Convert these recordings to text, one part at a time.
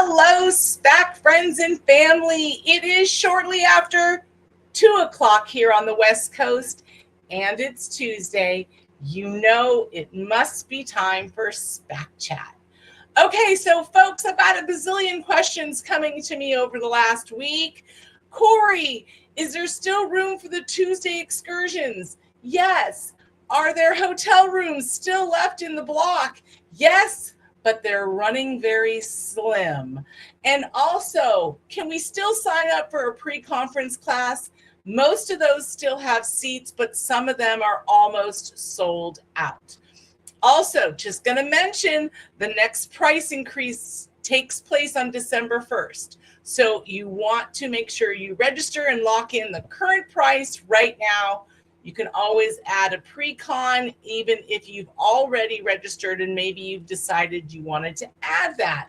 Hello, SPAC friends and family. It is shortly after 2 o'clock here on the West Coast, and it's Tuesday. You know it must be time for SPAC chat. Okay, so folks, I've got a bazillion questions coming to me over the last week. Corey, is there still room for the Tuesday excursions? Yes. Are there hotel rooms still left in the block? Yes, but they're running very slim. And also, can we still sign up for a pre-conference class? Most of those still have seats, but some of them are almost sold out. Also, just going to mention the next price increase takes place on December 1st. So you want to make sure you register and lock in the current price right now. You can always add a pre-con, even if you've already registered and maybe you've decided you wanted to add that.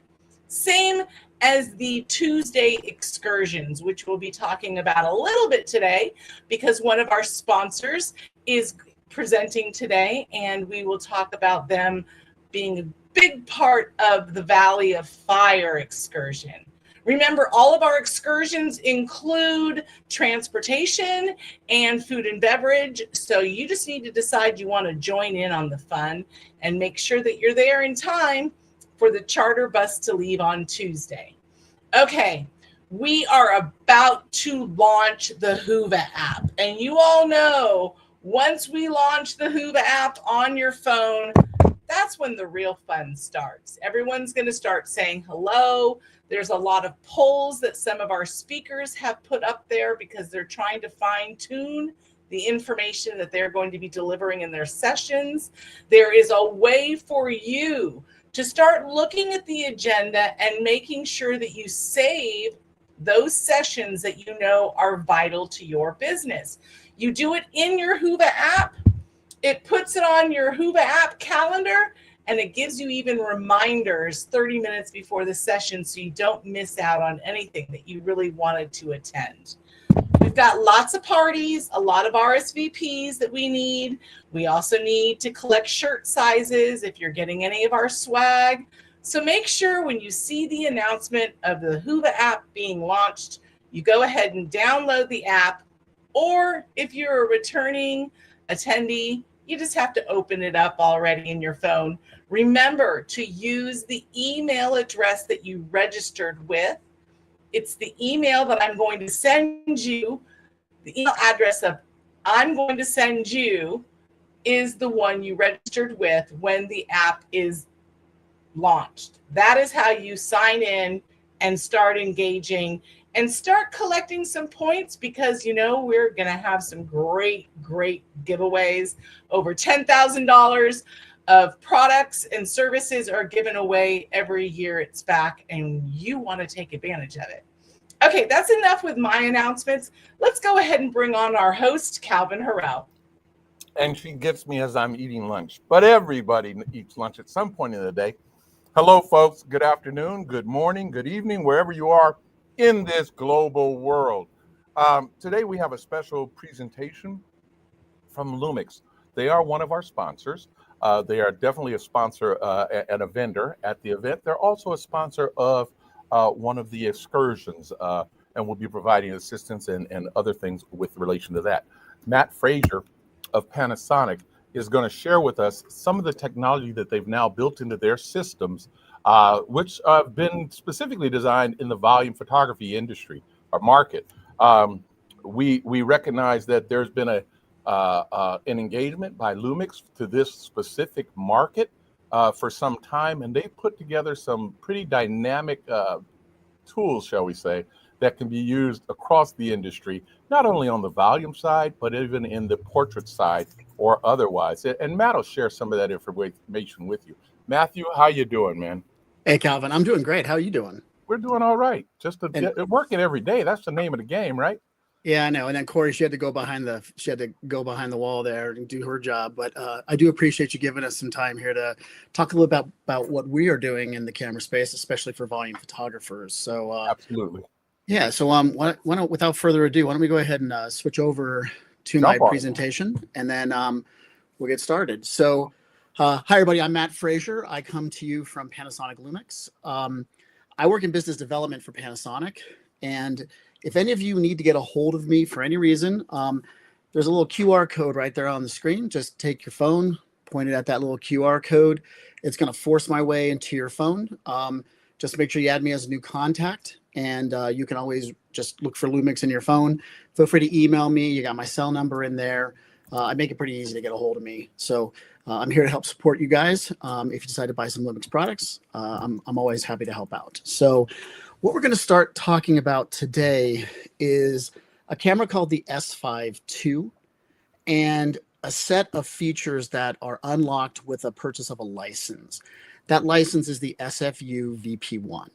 Same as the Tuesday excursions, which we'll be talking about a little bit today because one of our sponsors is presenting today, and we will talk about them being a big part of the Valley of Fire excursion. Remember, all of our excursions include transportation and food and beverage, so you just need to decide you want to join in on the fun and make sure that you're there in time for the charter bus to leave on Tuesday. Okay, we are about to launch the Whova app, and you all know once we launch the Whova app on your phone, that's when the real fun starts. Everyone's going to start saying hello. There's a lot of polls that some of our speakers have put up there because they're trying to fine tune the information that they're going to be delivering in their sessions. There is a way for you to start looking at the agenda and making sure that you save those sessions that you know are vital to your business. You do it in your Whova app. It puts it on your Whova app calendar, and it gives you even reminders 30 minutes before the session so you don't miss out on anything that you really wanted to attend. We've got lots of parties, a lot of RSVPs that we need. We also need to collect shirt sizes if you're getting any of our swag. So make sure when you see the announcement of the Whova app being launched, you go ahead and download the app. Or if you're a returning attendee, you just have to open it up already in your phone. Remember to use the email address that you registered with. It's the email that I'm going to send you. The email address of I'm going to send you is the one you registered with when the app is launched. That is how you sign in and start engaging and start collecting some points, because you know we're going to have some great giveaways. Over $10,000 of products and services are given away every year at SPAC, and you want to take advantage of it. Okay, that's enough with my announcements. Let's go ahead and bring on our host, Calvin Harrell. And she gets me as I'm eating lunch, but everybody eats lunch at some point in the day. Hello, folks. Good afternoon, good morning, good evening, wherever you are in this global world. Today we have a special presentation from Lumix. They are one of our sponsors. They are definitely a sponsor and a vendor at the event. They're also a sponsor of one of the excursions, and will be providing assistance and other things with relation to that. Matt Frazier of Panasonic is going to share with us some of the technology that they've now built into their systems, which have been specifically designed in the volume photography industry or market. We recognize that there's been an engagement by Lumix to this specific market for some time, and they put together some pretty dynamic tools, shall we say, that can be used across the industry, not only on the volume side, but even in the portrait side or otherwise. And Matt will share some of that information with you. Matthew, how you doing, man? Hey, Calvin, I'm doing great. How are you doing? We're doing all right. Just working every day. That's the name of the game, right? Yeah, I know. And then Corey, she had to go behind the wall there and do her job. But I do appreciate you giving us some time here to talk a little about what we are doing in the camera space, especially for volume photographers. So absolutely. Yeah. So why don't, without further ado, why don't we go ahead and switch over to my presentation, and then we'll get started. So hi, everybody. I'm Matt Frazier. I come to you from Panasonic Lumix. I work in business development for Panasonic. And if any of you need to get a hold of me for any reason, there's a little QR code right there on the screen. Just take your phone, point it at that little QR code. It's going to force my way into your phone. Just make sure you add me as a new contact. And you can always just look for Lumix in your phone. Feel free to email me. You got my cell number in there. I make it pretty easy to get a hold of me. So I'm here to help support you guys. If you decide to buy some Lumix products, I'm always happy to help out. So what we're going to start talking about today is a camera called the S5 II and a set of features that are unlocked with a purchase of a license. That license is the SFU VP1.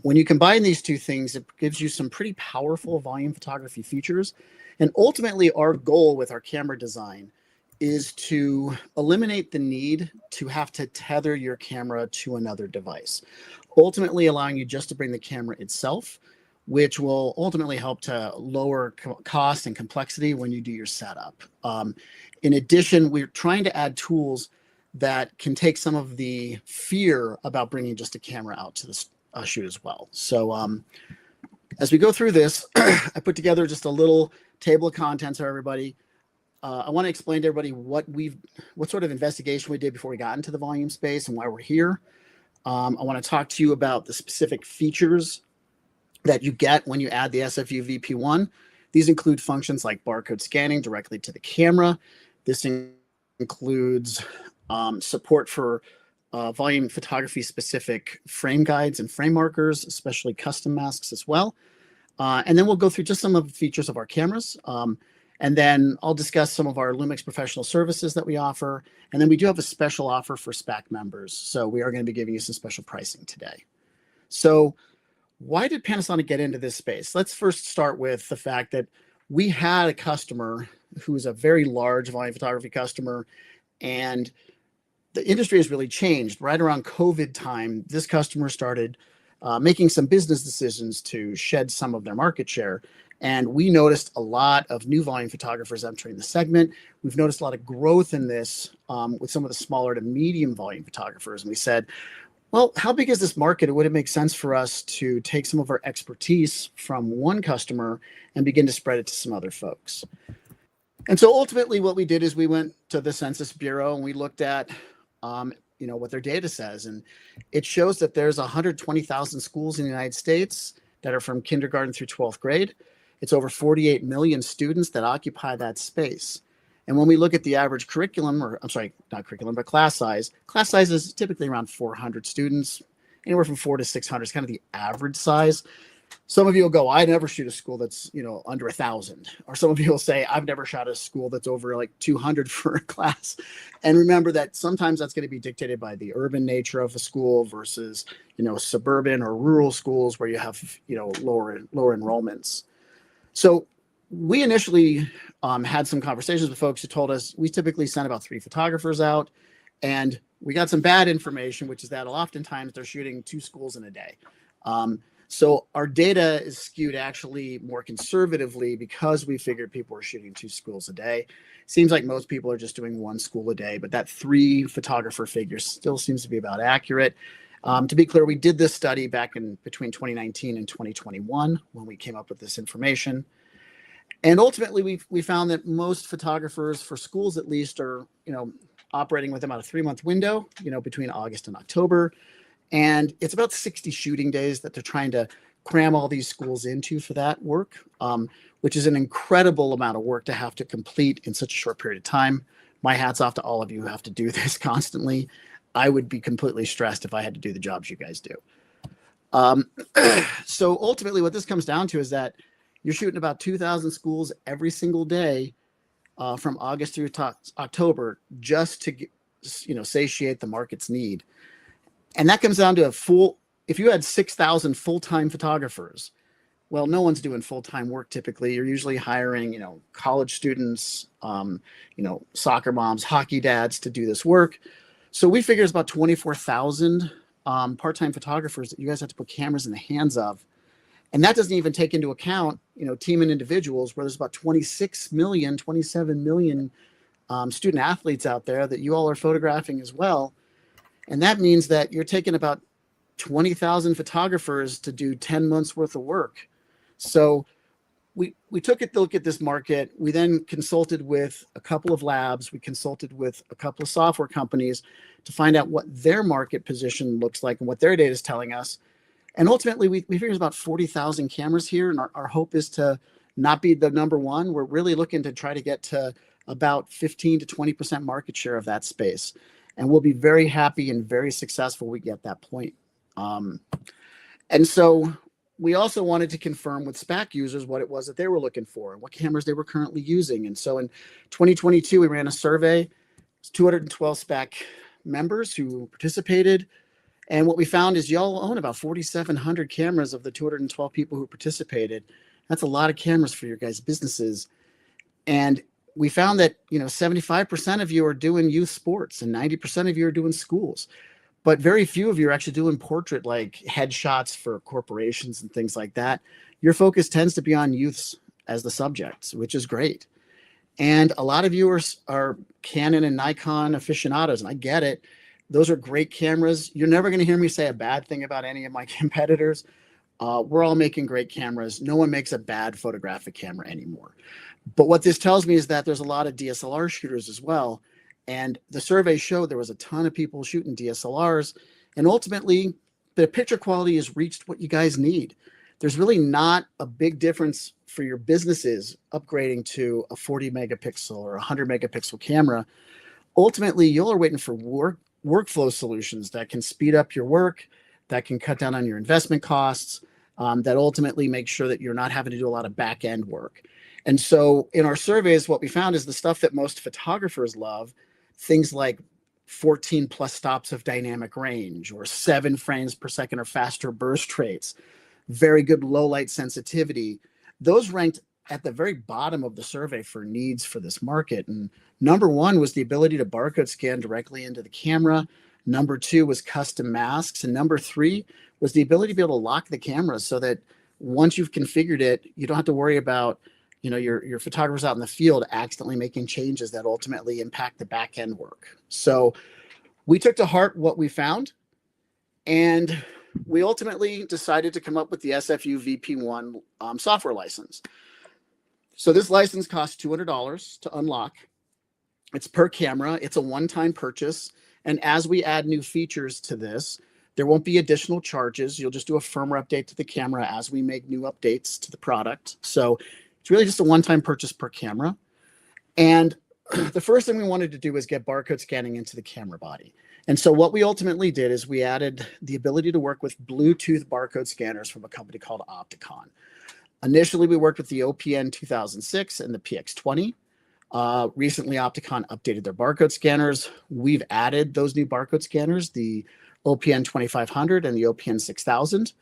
When you combine these two things, it gives you some pretty powerful volume photography features. And ultimately, our goal with our camera design is to eliminate the need to have to tether your camera to another device, ultimately allowing you just to bring the camera itself, which will ultimately help to lower cost and complexity when you do your setup. In addition, we're trying to add tools that can take some of the fear about bringing just a camera out to the shoot as well. So as we go through this, I put together just a little table of contents for everybody. I want to explain to everybody what sort of investigation we did before we got into the volume space and why we're here. I want to talk to you about the specific features that you get when you add the SFU VP1. These include functions like barcode scanning directly to the camera. This includes support for volume photography specific frame guides and frame markers, especially custom masks as well. And then we'll go through just some of the features of our cameras. And then I'll discuss some of our Lumix professional services that we offer. And then we do have a special offer for SPAC members. So we are going to be giving you some special pricing today. So why did Panasonic get into this space? Let's first start with the fact that we had a customer who is a very large volume photography customer, and the industry has really changed. Right around COVID time, this customer started making some business decisions to shed some of their market share. And we noticed a lot of new volume photographers entering the segment. We've noticed a lot of growth in this with some of the smaller to medium volume photographers. And we said, well, how big is this market? Would it make sense for us to take some of our expertise from one customer and begin to spread it to some other folks? And so ultimately what we did is we went to the Census Bureau and we looked at what their data says. And it shows that there's 120,000 schools in the United States that are from kindergarten through 12th grade. It's over 48 million students that occupy that space. And when we look at the average curriculum, or I'm sorry, not curriculum, but class size is typically around 400 students, anywhere from 400 to 600 is kind of the average size. Some of you will go, I never shoot a school that's, under 1,000. Or some of you will say, I've never shot a school that's over like 200 for a class. And remember that sometimes that's going to be dictated by the urban nature of a school versus, suburban or rural schools where you have, lower enrollments. So we initially had some conversations with folks who told us we typically send about 3 photographers out. And we got some bad information, which is that oftentimes they're shooting 2 schools in a day. So our data is skewed actually more conservatively because we figured people were shooting 2 schools a day. Seems like most people are just doing 1 school a day, but that 3 photographer figure still seems to be about accurate. To be clear, we did this study back in between 2019 and 2021 when we came up with this information. And ultimately, we found that most photographers, for schools at least, are operating with about a 3-month window, between August and October. And it's about 60 shooting days that they're trying to cram all these schools into for that work, which is an incredible amount of work to have to complete in such a short period of time. My hat's off to all of you who have to do this constantly. I would be completely stressed if I had to do the jobs you guys do. So ultimately what this comes down to is that you're shooting about 2,000 schools every single day from August through October just to satiate the market's need. And that comes down to if you had 6,000 full-time photographers, well, no one's doing full-time work typically. You're usually hiring, college students, soccer moms, hockey dads to do this work. So we figure it's about 24,000 part-time photographers that you guys have to put cameras in the hands of. And that doesn't even take into account, team and individuals, where there's about 27 million student athletes out there that you all are photographing as well. And that means that you're taking about 20,000 photographers to do 10 months worth of work. So we took a look at this market. We then consulted with a couple of labs. We consulted with a couple of software companies to find out what their market position looks like and what their data is telling us. And ultimately, we figured there's about 40,000 cameras here. And our hope is to not be the number one. We're really looking to try to get to about 15 to 20% market share of that space. And we'll be very happy and very successful when we get that point. And so we also wanted to confirm with SPAC users what it was that they were looking for and what cameras they were currently using. And so in 2022, we ran a survey. It's 212 SPAC members who participated. And what we found is y'all own about 4,700 cameras of the 212 people who participated. That's a lot of cameras for your guys' businesses. And we found that, 75% of you are doing youth sports and 90% of you are doing schools. But very few of you are actually doing portrait like headshots for corporations and things like that. Your focus tends to be on youths as the subjects, which is great. And a lot of you are Canon and Nikon aficionados, and I get it. Those are great cameras. You're never going to hear me say a bad thing about any of my competitors. We're all making great cameras. No one makes a bad photographic camera anymore. But what this tells me is that there's a lot of DSLR shooters as well. And the survey showed there was a ton of people shooting DSLRs. And ultimately, the picture quality has reached what you guys need. There's really not a big difference for your businesses upgrading to a 40 megapixel or 100 megapixel camera. Ultimately, you're waiting for workflow solutions that can speed up your work, that can cut down on your investment costs, that ultimately make sure that you're not having to do a lot of back end work. And so in our surveys, what we found is the stuff that most photographers love, things like 14 plus stops of dynamic range or 7 frames per second or faster burst rates, very good low light sensitivity. Those ranked at the very bottom of the survey for needs for this market. And number one was the ability to barcode scan directly into the camera. Number two was custom masks. And number three was the ability to be able to lock the camera so that once you've configured it, you don't have to worry about your photographers out in the field accidentally making changes that ultimately impact the back end work. So we took to heart what we found, and we ultimately decided to come up with the SFU VP1 software license. So this license costs $200 to unlock. It's per camera. It's a one-time purchase. And as we add new features to this, there won't be additional charges. You'll just do a firmware update to the camera as we make new updates to the product. So it's really just a one-time purchase per camera. And the first thing we wanted to do was get barcode scanning into the camera body. And so what we ultimately did is we added the ability to work with Bluetooth barcode scanners from a company called Opticon. Initially, we worked with the OPN 2006 and the PX20. Recently, Opticon updated their barcode scanners. We've added those new barcode scanners, the OPN 2500 and the OPN 6000.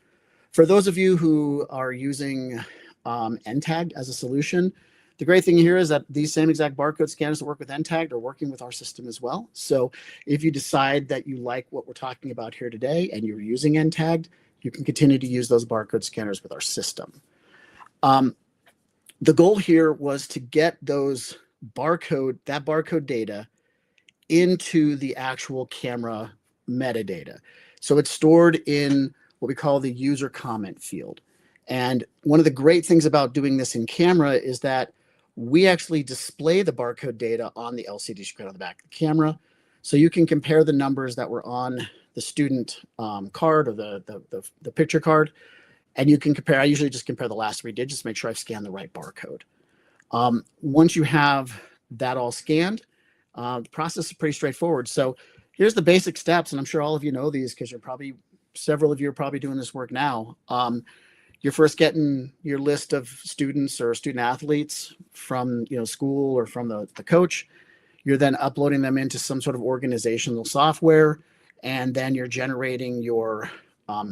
For those of you who are using NTAG as a solution, the great thing here is that these same exact barcode scanners that work with NTAG are working with our system as well. So if you decide that you like what we're talking about here today and you're using NTAG, you can continue to use those barcode scanners with our system. The goal here was to get that barcode data into the actual camera metadata. So it's stored in what we call the user comment field. And one of the great things about doing this in camera is that we actually display the barcode data on the LCD screen on the back of the camera. So you can compare the numbers that were on the student card or the picture card. And you can compare, I usually just compare the last 3 digits to make sure I've scanned the right barcode. Once you have that all scanned, the process is pretty straightforward. So here's the basic steps, and I'm sure all of you know these because several of you are probably doing this work now. You're first getting your list of students or student athletes from school or from the coach. You're then uploading them into some sort of organizational software, and then you're generating your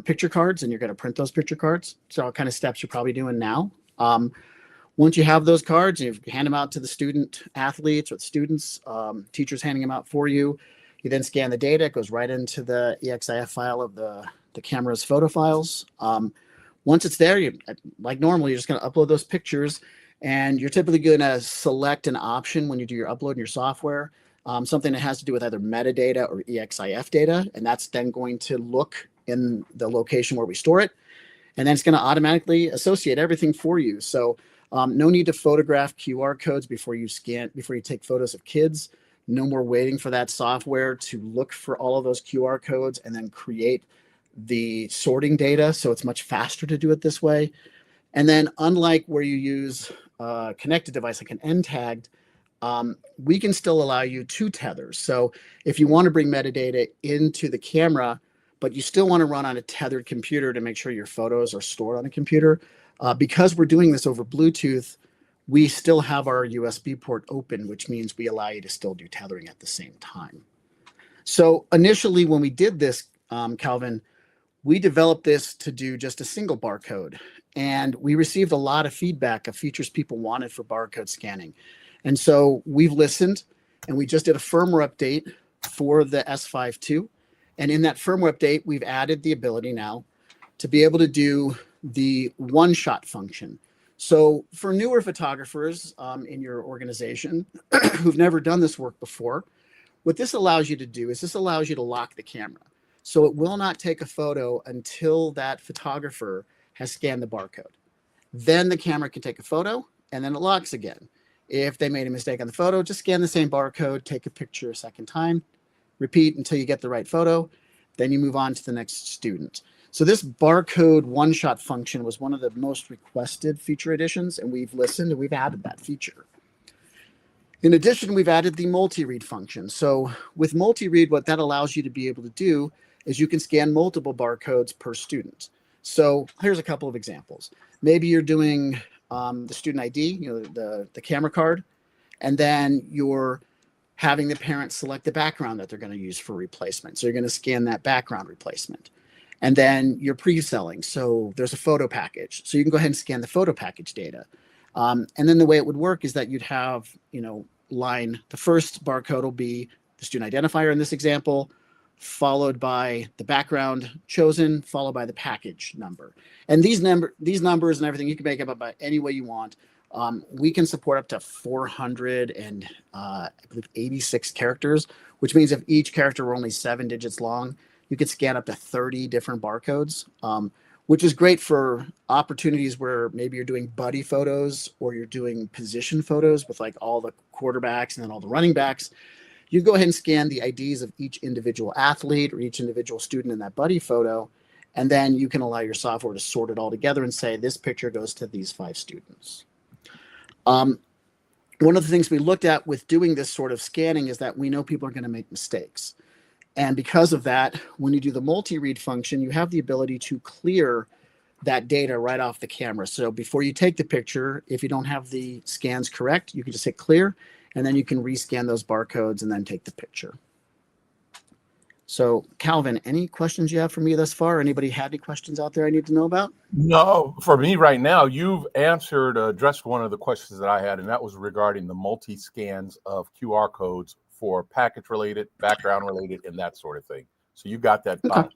picture cards, and you're going to print those picture cards. So what kind of steps you're probably doing now. Once you have those cards, you hand them out to the student athletes or the students, teachers handing them out for you. You then scan the data. It goes right into the EXIF file of the camera's photo files. Once it's there, like normal, you're just going to upload those pictures, and you're typically going to select an option when you do your upload in your software, something that has to do with either metadata or EXIF data, and that's then going to look in the location where we store it. And then it's going to automatically associate everything for you. So no need to photograph QR codes before you take photos of kids. No more waiting for that software to look for all of those QR codes and then create the sorting data. So it's much faster to do it this way. And then unlike where you use a connected device like an N-tagged, we can still allow you 2 tethers. So if you want to bring metadata into the camera, but you still want to run on a tethered computer to make sure your photos are stored on a computer, because we're doing this over Bluetooth, we still have our USB port open, which means we allow you to still do tethering at the same time. So initially when we did this, Calvin, we developed this to do just a single barcode. And we received a lot of feedback of features people wanted for barcode scanning. And so we've listened, and we just did a firmware update for the S5 II. And in that firmware update, we've added the ability now to be able to do the one-shot function. So for newer photographers in your organization who've never done this work before, what this allows you to do is this allows you to lock the camera. So it will not take a photo until that photographer has scanned the barcode. Then the camera can take a photo, and then it locks again. If they made a mistake on the photo, just scan the same barcode, take a picture a second time, repeat until you get the right photo, then you move on to the next student. So this barcode one-shot function was one of the most requested feature additions, and we've listened and we've added that feature. In addition, we've added the multi-read function. So with multi-read, what that allows you to be able to do is you can scan multiple barcodes per student. So here's a couple of examples. Maybe you're doing the student ID, the camera card, and then you're having the parent select the background that they're going to use for replacement. So you're going to scan that background replacement. And then you're pre-selling. So there's a photo package. So you can go ahead and scan the photo package data. And then the way it would work is that you'd have, the first barcode will be the student identifier in this example, followed by the background chosen, followed by the package number. And these numbers and everything, you can make up about any way you want. We can support up to 486 characters, which means if each character were only 7 digits long, you could scan up to 30 different barcodes, which is great for opportunities where maybe you're doing buddy photos or you're doing position photos with like all the quarterbacks and then all the running backs. You go ahead and scan the IDs of each individual athlete or each individual student in that buddy photo, and then you can allow your software to sort it all together and say, this picture goes to these 5 students. One of the things we looked at with doing this sort of scanning is that we know people are going to make mistakes. And because of that, when you do the multi-read function, you have the ability to clear that data right off the camera. So before you take the picture, if you don't have the scans correct, you can just hit clear, and then you can rescan those barcodes and then take the picture. So Calvin, any questions you have for me thus far? Anybody had any questions out there I need to know about? No, for me right now, you've addressed one of the questions that I had, and that was regarding the multi-scans of QR codes for package related, background related, and that sort of thing. So you got that covered.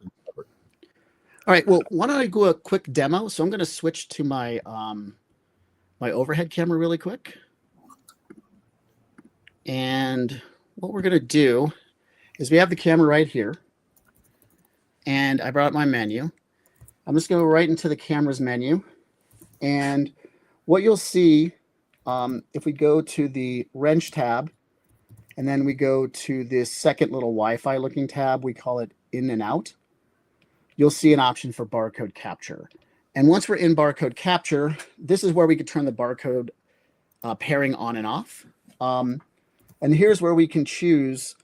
All right, well, why don't I do a quick demo? So I'm going to switch to my my overhead camera really quick. And what we're going to do is we have the camera right here, and I brought up my menu. I'm just going to go right into the camera's menu, and what you'll see if we go to the wrench tab, and then we go to this second little Wi-Fi looking tab, we call it in and out, you'll see an option for barcode capture. And once we're in barcode capture, this is where we could turn the barcode pairing on and off. And here's where we can choose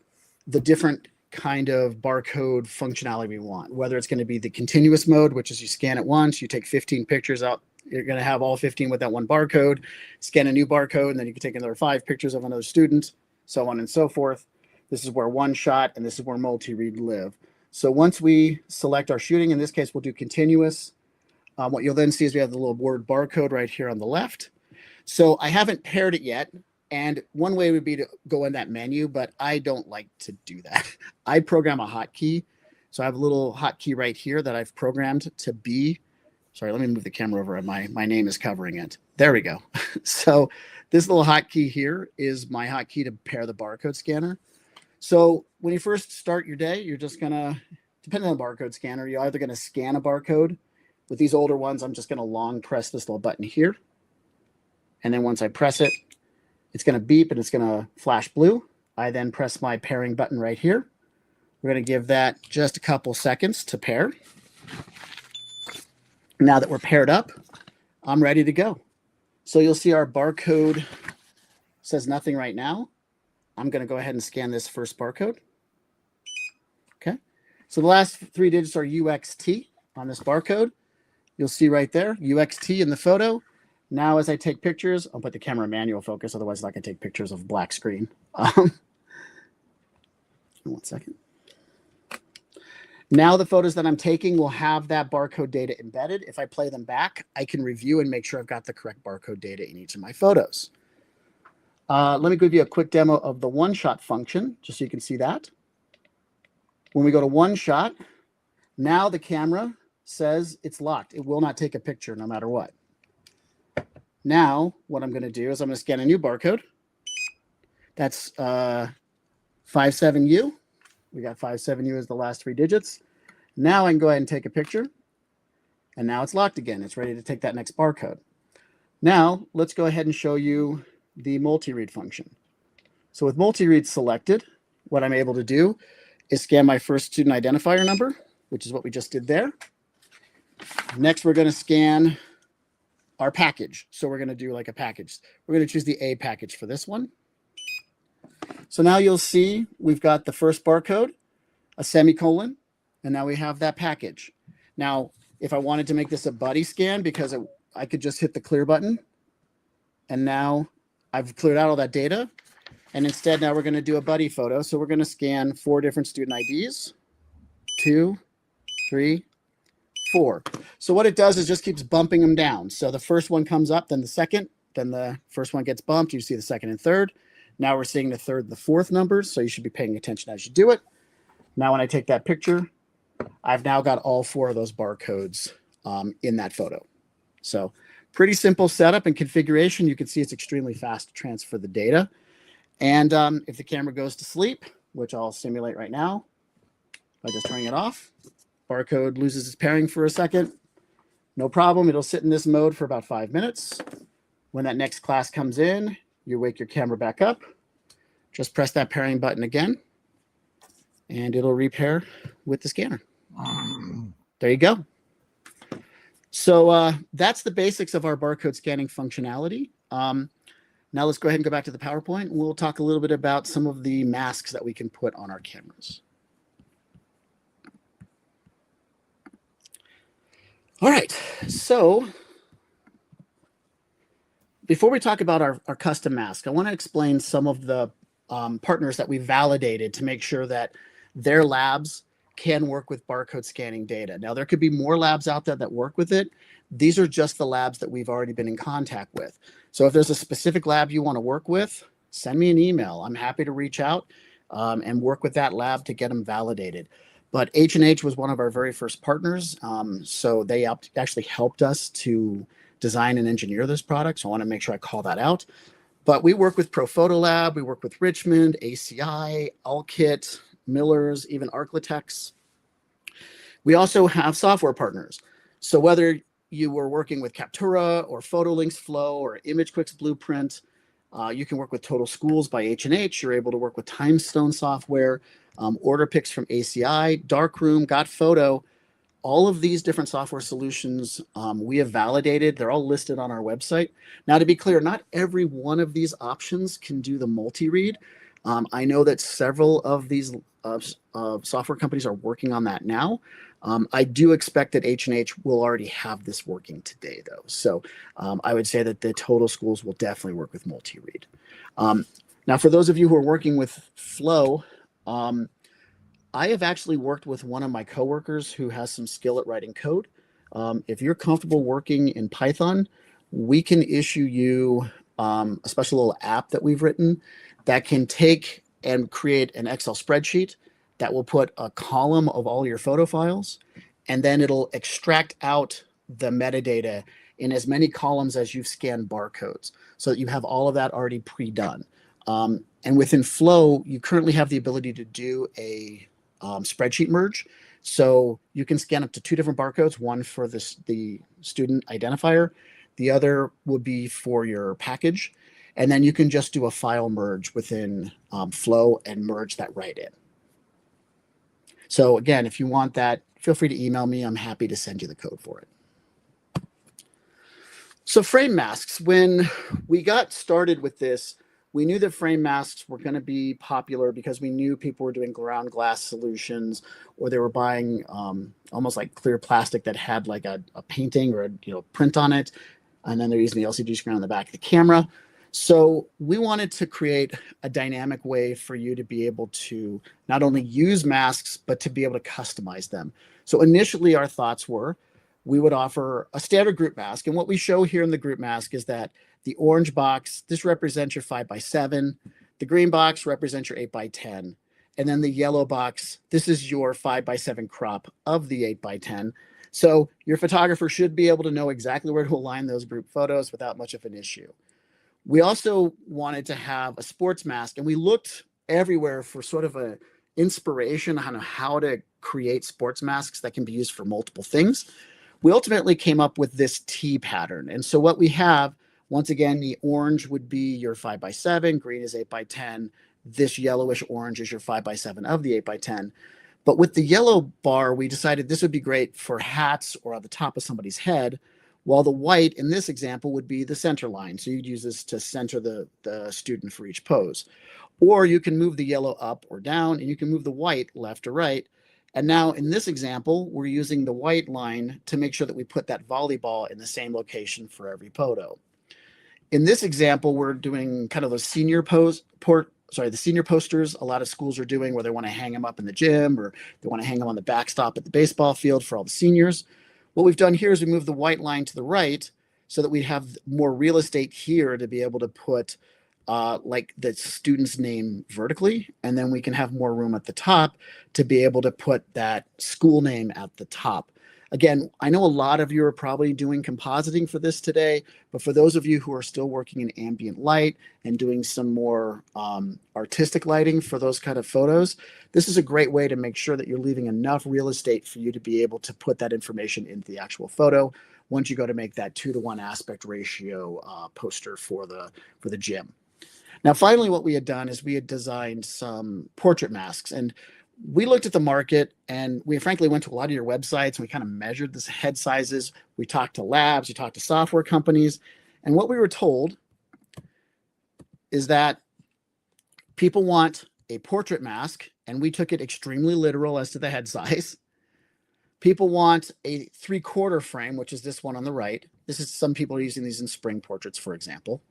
the different kind of barcode functionality we want, whether it's going to be the continuous mode, which is you scan it once, you take 15 pictures out, you're going to have all 15 with that one barcode, scan a new barcode, and then you can take another 5 pictures of another student, so on and so forth. This is where one shot and this is where multi-read live. So once we select our shooting, in this case, we'll do continuous. What you'll then see is we have the little word barcode right here on the left. So I haven't paired it yet. And one way would be to go in that menu, but I don't like to do that. I program a hotkey. So I have a little hotkey right here that I've programmed to be, sorry, let me move the camera over. My name is covering it. There we go. So this little hotkey here is my hotkey to pair the barcode scanner. So when you first start your day, you're just gonna depending on the barcode scanner, you're either going to scan a barcode. With these older ones, I'm just going to long press this little button here. And then once I press it, it's going to beep and it's going to flash blue. I then press my pairing button right here. We're going to give that just a couple seconds to pair. Now that we're paired up, I'm ready to go. So you'll see our barcode says nothing right now. I'm going to go ahead and scan this first barcode. Okay. So the last 3 digits are UXT on this barcode. You'll see right there, UXT in the photo. Now, as I take pictures, I'll put the camera in manual focus. Otherwise, I can take pictures of black screen. 1 second. Now the photos that I'm taking will have that barcode data embedded. If I play them back, I can review and make sure I've got the correct barcode data in each of my photos. Let me give you a quick demo of the one-shot function, just so you can see that. When we go to one shot, now the camera says it's locked. It will not take a picture no matter what. Now, what I'm going to do is I'm going to scan a new barcode. That's 57U. We got 57U as the last 3 digits. Now I can go ahead and take a picture. And now it's locked again. It's ready to take that next barcode. Now, let's go ahead and show you the multi-read function. So with multi-read selected, what I'm able to do is scan my first student identifier number, which is what we just did there. Next, we're going to scan our package. So we're going to do like a package. We're going to choose the A package for this one. So now you'll see we've got the first barcode, a semicolon, and now we have that package. Now, if I wanted to make this a buddy scan, because I could just hit the clear button, and now I've cleared out all that data. And instead, now we're going to do a buddy photo. So we're going to scan 4 different student IDs, 2, 3, 4. So what it does is just keeps bumping them down. So the first one comes up, then the second, then the first one gets bumped. You see the second and third. Now we're seeing the third and the fourth numbers. So you should be paying attention as you do it. Now, when I take that picture, I've now got all 4 of those barcodes in that photo. So pretty simple setup and configuration. You can see it's extremely fast to transfer the data. And if the camera goes to sleep, which I'll simulate right now by just turning it off, barcode loses its pairing for a second. No problem. It'll sit in this mode for about 5 minutes. When that next class comes in, you wake your camera back up. Just press that pairing button again, and it'll repair with the scanner. There you go. So that's the basics of our barcode scanning functionality. Now let's go ahead and go back to the PowerPoint. We'll talk a little bit about some of the masks that we can put on our cameras. All right, so before we talk about our custom mask, I want to explain some of the partners that we validated to make sure that their labs can work with barcode scanning data. Now, there could be more labs out there that work with it. These are just the labs that we've already been in contact with. So if there's a specific lab you want to work with, send me an email. I'm happy to reach out and work with that lab to get them validated. But H&H was one of our very first partners. So they actually helped us to design and engineer this product. So I want to make sure I call that out. But we work with Profoto Lab, we work with Richmond, ACI, Allkit, Miller's, even Arclitex. We also have software partners. So whether you were working with Captura or PhotoLinks Flow or ImageQuick's Blueprint, you can work with Total Schools by H&H. You're able to work with TimeStone software, OrderPix from ACI, Darkroom, GotPhoto. All of these different software solutions we have validated. They're all listed on our website. Now, to be clear, not every one of these options can do the multi-read. I know that several of these software companies are working on that now. I do expect that H&H will already have this working today, though. So I would say that the Total Schools will definitely work with multi-read. Now, for those of you who are working with Flow, I have actually worked with one of my coworkers who has some skill at writing code. If you're comfortable working in Python, we can issue you a special little app that we've written that can take and create an Excel spreadsheet that will put a column of all your photo files, and then it'll extract out the metadata in as many columns as you've scanned barcodes, so that you have all of that already pre-done. And within Flow, you currently have the ability to do a spreadsheet merge. So you can scan up to 2 different barcodes, one for the student identifier, the other would be for your package. And then you can just do a file merge within Flow and merge that right in. So again, if you want that, feel free to email me. I'm happy to send you the code for it. So frame masks, when we got started with this, we knew that frame masks were going to be popular because we knew people were doing ground glass solutions, or they were buying almost like clear plastic that had like a painting or a print on it, and then they're using the LCD screen on the back of the camera. So we wanted to create a dynamic way for you to be able to not only use masks, but to be able to customize them. So initially our thoughts were we would offer a standard group mask. And what we show here in the group mask is that the orange box, this represents your 5x7. The green box represents your 8x10. And then the yellow box, this is your 5x7 crop of the 8x10. So your photographer should be able to know exactly where to align those group photos without much of an issue. We also wanted to have a sports mask, and we looked everywhere for sort of a inspiration on how to create sports masks that can be used for multiple things. We ultimately came up with this T pattern. And so what we have, once again, the orange would be your 5x7, green is 8x10. This yellowish orange is your 5x7 of the 8x10. But with the yellow bar, we decided this would be great for hats or on the top of somebody's head, while the white in this example would be the center line. So you'd use this to center the student for each pose. Or you can move the yellow up or down, and you can move the white left or right. And now in this example, we're using the white line to make sure that we put that volleyball in the same location for every photo. In this example, we're doing kind of those senior the senior posters a lot of schools are doing, where they want to hang them up in the gym, or they want to hang them on the backstop at the baseball field for all the seniors. What we've done here is we move the white line to the right so that we have more real estate here to be able to put like the student's name vertically, and then we can have more room at the top to be able to put that school name at the top. Again, I know a lot of you are probably doing compositing for this today, but for those of you who are still working in ambient light and doing some more artistic lighting for those kind of photos, this is a great way to make sure that you're leaving enough real estate for you to be able to put that information into the actual photo once you go to make that 2:1 aspect ratio poster for the gym. Now, finally, what we had done is we had designed some portrait masks, and we looked at the market, and we frankly went to a lot of your websites, and we kind of measured the head sizes. We talked to labs, we talked to software companies, and what we were told is that people want a portrait mask, and we took it extremely literal as to the head size. People want a 3/4 frame, which is this one on the right. Some people are using these in spring portraits, for example.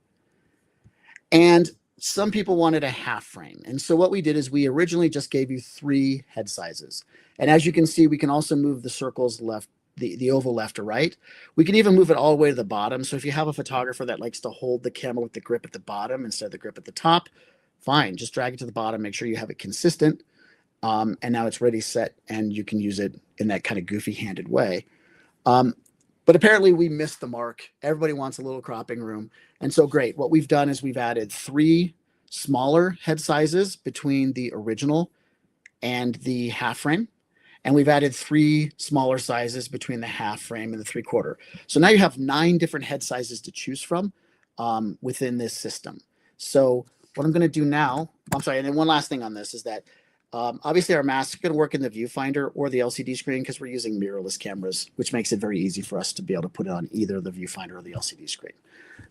And some people wanted a half frame. And so what we did is we originally just gave you 3 head sizes. And as you can see, we can also move the circles left, the oval left or right. We can even move it all the way to the bottom. So if you have a photographer that likes to hold the camera with the grip at the bottom instead of the grip at the top, fine, just drag it to the bottom, make sure you have it consistent. And now it's ready, set, and you can use it in that kind of goofy handed way. But apparently we missed the mark. Everybody wants a little cropping room. And so great. What we've done is we've added 3 smaller head sizes between the original and the half frame. And we've added 3 smaller sizes between the half frame and the 3/4. So now you have 9 different head sizes to choose from within this system. So what I'm going to do now, I'm sorry, and then one last thing on this is that obviously our masks are going to work in the viewfinder or the LCD screen because we're using mirrorless cameras, which makes it very easy for us to be able to put it on either the viewfinder or the LCD screen.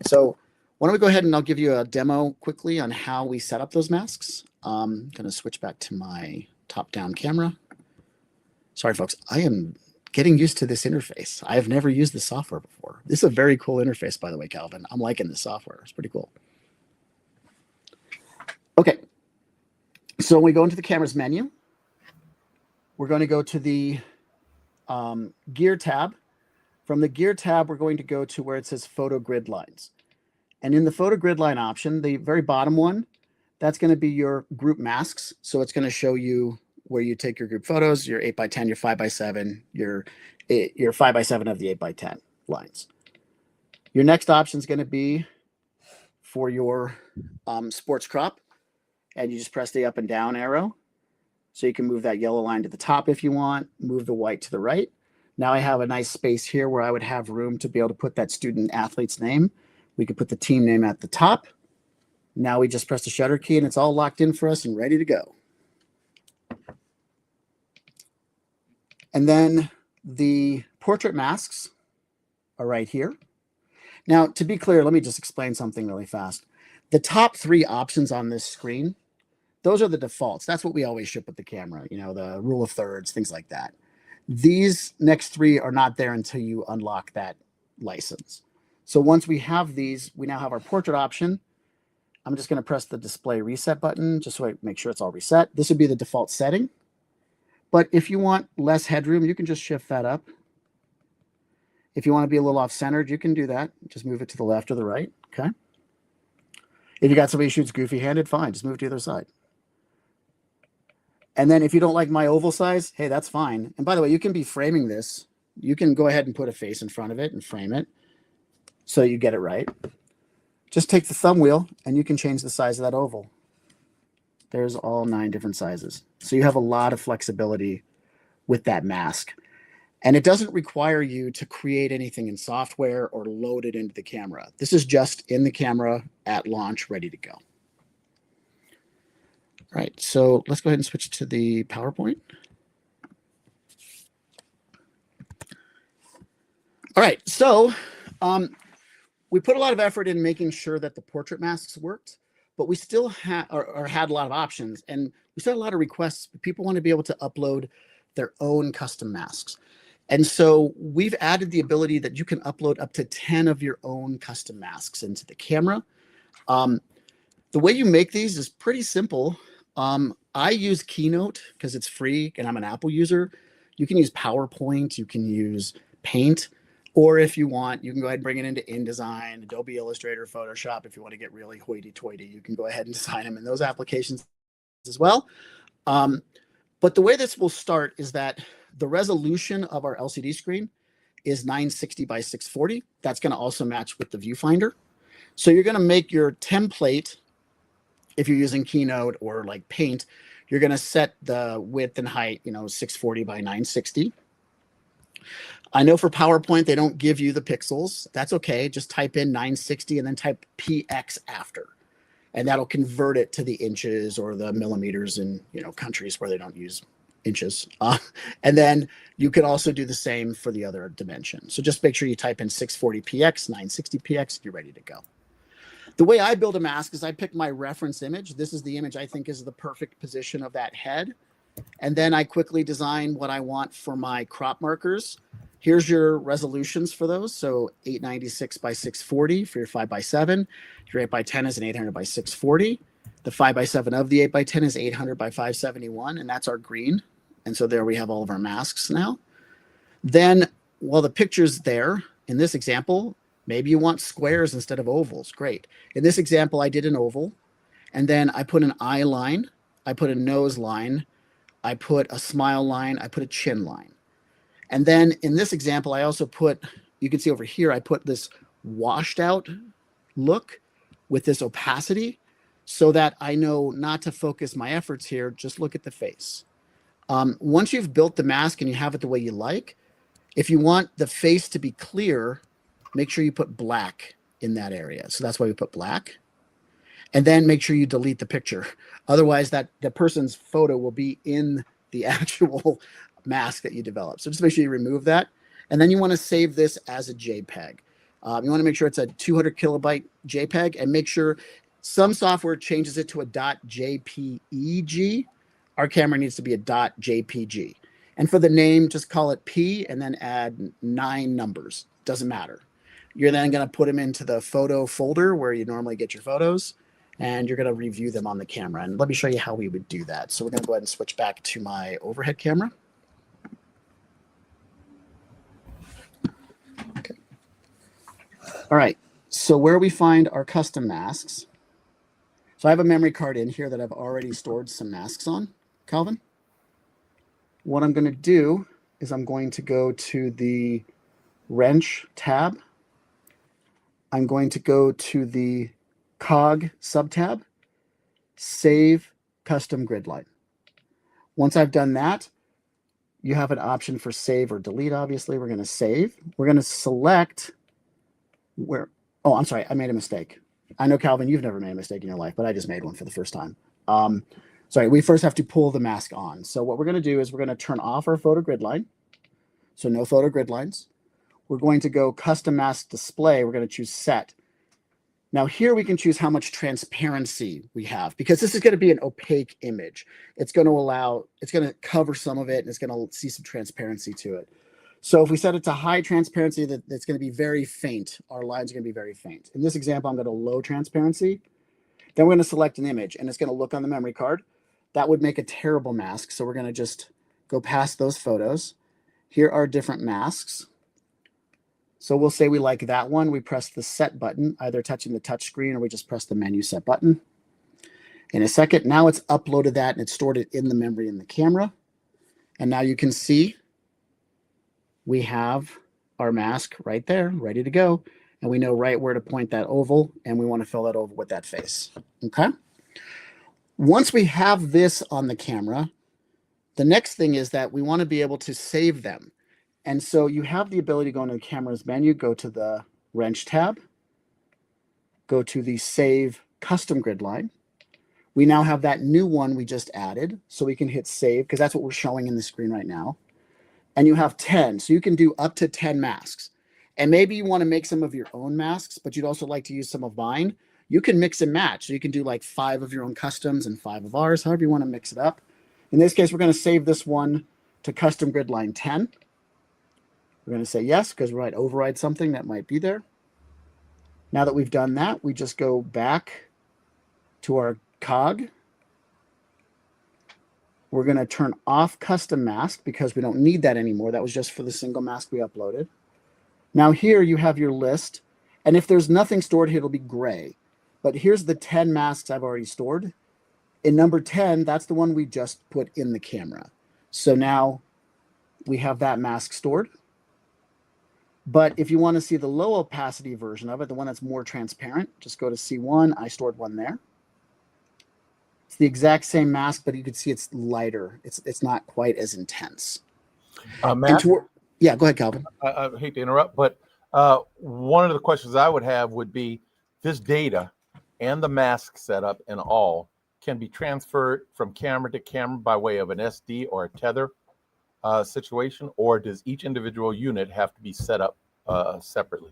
So why don't we go ahead and I'll give you a demo quickly on how we set up those masks. I'm going to switch back to my top-down camera. Sorry, folks, I am getting used to this interface. I have never used this software before. This is a very cool interface, by the way, Calvin. I'm liking this software. It's pretty cool. Okay. So when we go into the camera's menu, we're going to go to the gear tab. From the gear tab, we're going to go to where it says photo grid lines. And in the photo grid line option, the very bottom one, that's going to be your group masks. So it's going to show you where you take your group photos, your 8x10, your 5x7, your 5x7 of the 8x10 lines. Your next option is going to be for your sports crop. And you just press the up and down arrow. So you can move that yellow line to the top if you want, move the white to the right. Now I have a nice space here where I would have room to be able to put that student athlete's name. We could put the team name at the top. Now we just press the shutter key and it's all locked in for us and ready to go. And then the portrait masks are right here. Now, to be clear, let me just explain something really fast. The top 3 options on this screen, those are the defaults. That's what we always ship with the camera, you know, the rule of thirds, things like that. These next 3 are not there until you unlock that license. So once we have these, we now have our portrait option. I'm just going to press the display reset button just so I make sure it's all reset. This would be the default setting. But if you want less headroom, you can just shift that up. If you want to be a little off-centered, you can do that. Just move it to the left or the right, okay? If you got somebody who shoots goofy-handed, fine, just move it to the other side. And then if you don't like my oval size, hey, that's fine. And by the way, you can be framing this. You can go ahead and put a face in front of it and frame it so you get it right. Just take the thumb wheel and you can change the size of that oval. There's all 9 different sizes. So you have a lot of flexibility with that mask. And it doesn't require you to create anything in software or load it into the camera. This is just in the camera at launch, ready to go. All right, so let's go ahead and switch to the PowerPoint. All right, so we put a lot of effort in making sure that the portrait masks worked, but we still had a lot of options, and we still had a lot of requests. People want to be able to upload their own custom masks. And so we've added the ability that you can upload up to 10 of your own custom masks into the camera. The way you make these is pretty simple. I use Keynote because it's free and I'm an Apple user. You can use PowerPoint, you can use Paint, or if you want, you can go ahead and bring it into InDesign, Adobe Illustrator, Photoshop. If you want to get really hoity-toity, you can go ahead and design them in those applications as well. But the way this will start is that the resolution of our LCD screen is 960 by 640. That's going to also match with the viewfinder. So you're going to make your template, if you're using Keynote or like Paint, you're going to set the width and height, 640 by 960. I know for PowerPoint, they don't give you the pixels. That's okay. Just type in 960 and then type PX after. And that'll convert it to the inches or the millimeters in countries where they don't use inches. And then you can also do the same for the other dimension. So just make sure you type in 640px, 960px, you're ready to go. The way I build a mask is I pick my reference image. This is the image I think is the perfect position of that head. And then I quickly design what I want for my crop markers. Here's your resolutions for those. So 896 by 640 for your 5x7. Your 8x10 is an 800 by 640. The 5x7 of the 8x10 is 800 by 571, and that's our green. And so there we have all of our masks now. Then, while the picture's there, in this example, maybe you want squares instead of ovals. Great. In this example, I did an oval, and then I put an eye line, I put a nose line, I put a smile line, I put a chin line. And then in this example, I also put, you can see over here, I put this washed out look with this opacity so that I know not to focus my efforts here, just look at the face. Once you've built the mask and you have it the way you like, if you want the face to be clear, make sure you put black in that area. So that's why we put black. And then make sure you delete the picture. Otherwise, the person's photo will be in the actual mask that you develop. So just make sure you remove that. And then you want to save this as a JPEG. You want to make sure it's a 200 kilobyte JPEG and make sure some software changes it to a .jpeg. Our camera needs to be a .jpg. And for the name, just call it P and then add 9 numbers. Doesn't matter. You're then going to put them into the photo folder where you normally get your photos, and you're going to review them on the camera. And let me show you how we would do that. So we're going to go ahead and switch back to my overhead camera. Okay. All right. So where we find our custom masks. So I have a memory card in here that I've already stored some masks on, Calvin. What I'm going to do is I'm going to go to the wrench tab. I'm going to go to the cog subtab, save custom grid line. Once I've done that, you have an option for save or delete. Obviously, we're going to save. We're going to select where. Oh, I'm sorry. I made a mistake. I know, Calvin, you've never made a mistake in your life, but I just made one for the first time. Sorry, we first have to pull the mask on. So what we're going to do is we're going to turn off our photo grid line. So no photo grid lines. We're going to go custom mask display. We're going to choose set. Now here we can choose how much transparency we have, because this is going to be an opaque image. It's going to cover some of it, and it's going to see some transparency to it. So if we set it to high transparency, that's going to be very faint. Our lines are going to be very faint. In this example, I'm going to low transparency. Then we're going to select an image, and it's going to look on the memory card. That would make a terrible mask. So we're going to just go past those photos. Here are different masks. So we'll say we like that one. We press the set button, either touching the touch screen or we just press the menu set button. In a second, now it's uploaded that and it's stored it in the memory in the camera. And now you can see we have our mask right there, ready to go. And we know right where to point that oval, and we want to fill that oval with that face. Okay. Once we have this on the camera, the next thing is that we want to be able to save them. And so you have the ability to go into the camera's menu, go to the wrench tab, go to the save custom grid line. We now have that new one we just added, so we can hit save because that's what we're showing in the screen right now. And you have 10, so you can do up to 10 masks. And maybe you want to make some of your own masks, but you'd also like to use some of mine. You can mix and match. So you can do like 5 of your own customs and 5 of ours, however you want to mix it up. In this case, we're going to save this one to custom grid line 10. We're going to say yes, because we might override something that might be there. Now that we've done that, we just go back to our cog. We're going to turn off custom mask because we don't need that anymore. That was just for the single mask we uploaded. Now here you have your list. And if there's nothing stored here, it'll be gray. But here's the 10 masks I've already stored. In number 10, that's the one we just put in the camera. So now we have that mask stored. But if you want to see the low opacity version of it, the one that's more transparent, just go to C1. I stored one there. It's the exact same mask, but you can see it's lighter. It's not quite as intense. Matt, yeah, go ahead, Calvin. I hate to interrupt, but one of the questions I would have would be this data and the mask setup and all can be transferred from camera to camera by way of an SD or a tether situation, or does each individual unit have to be set up separately?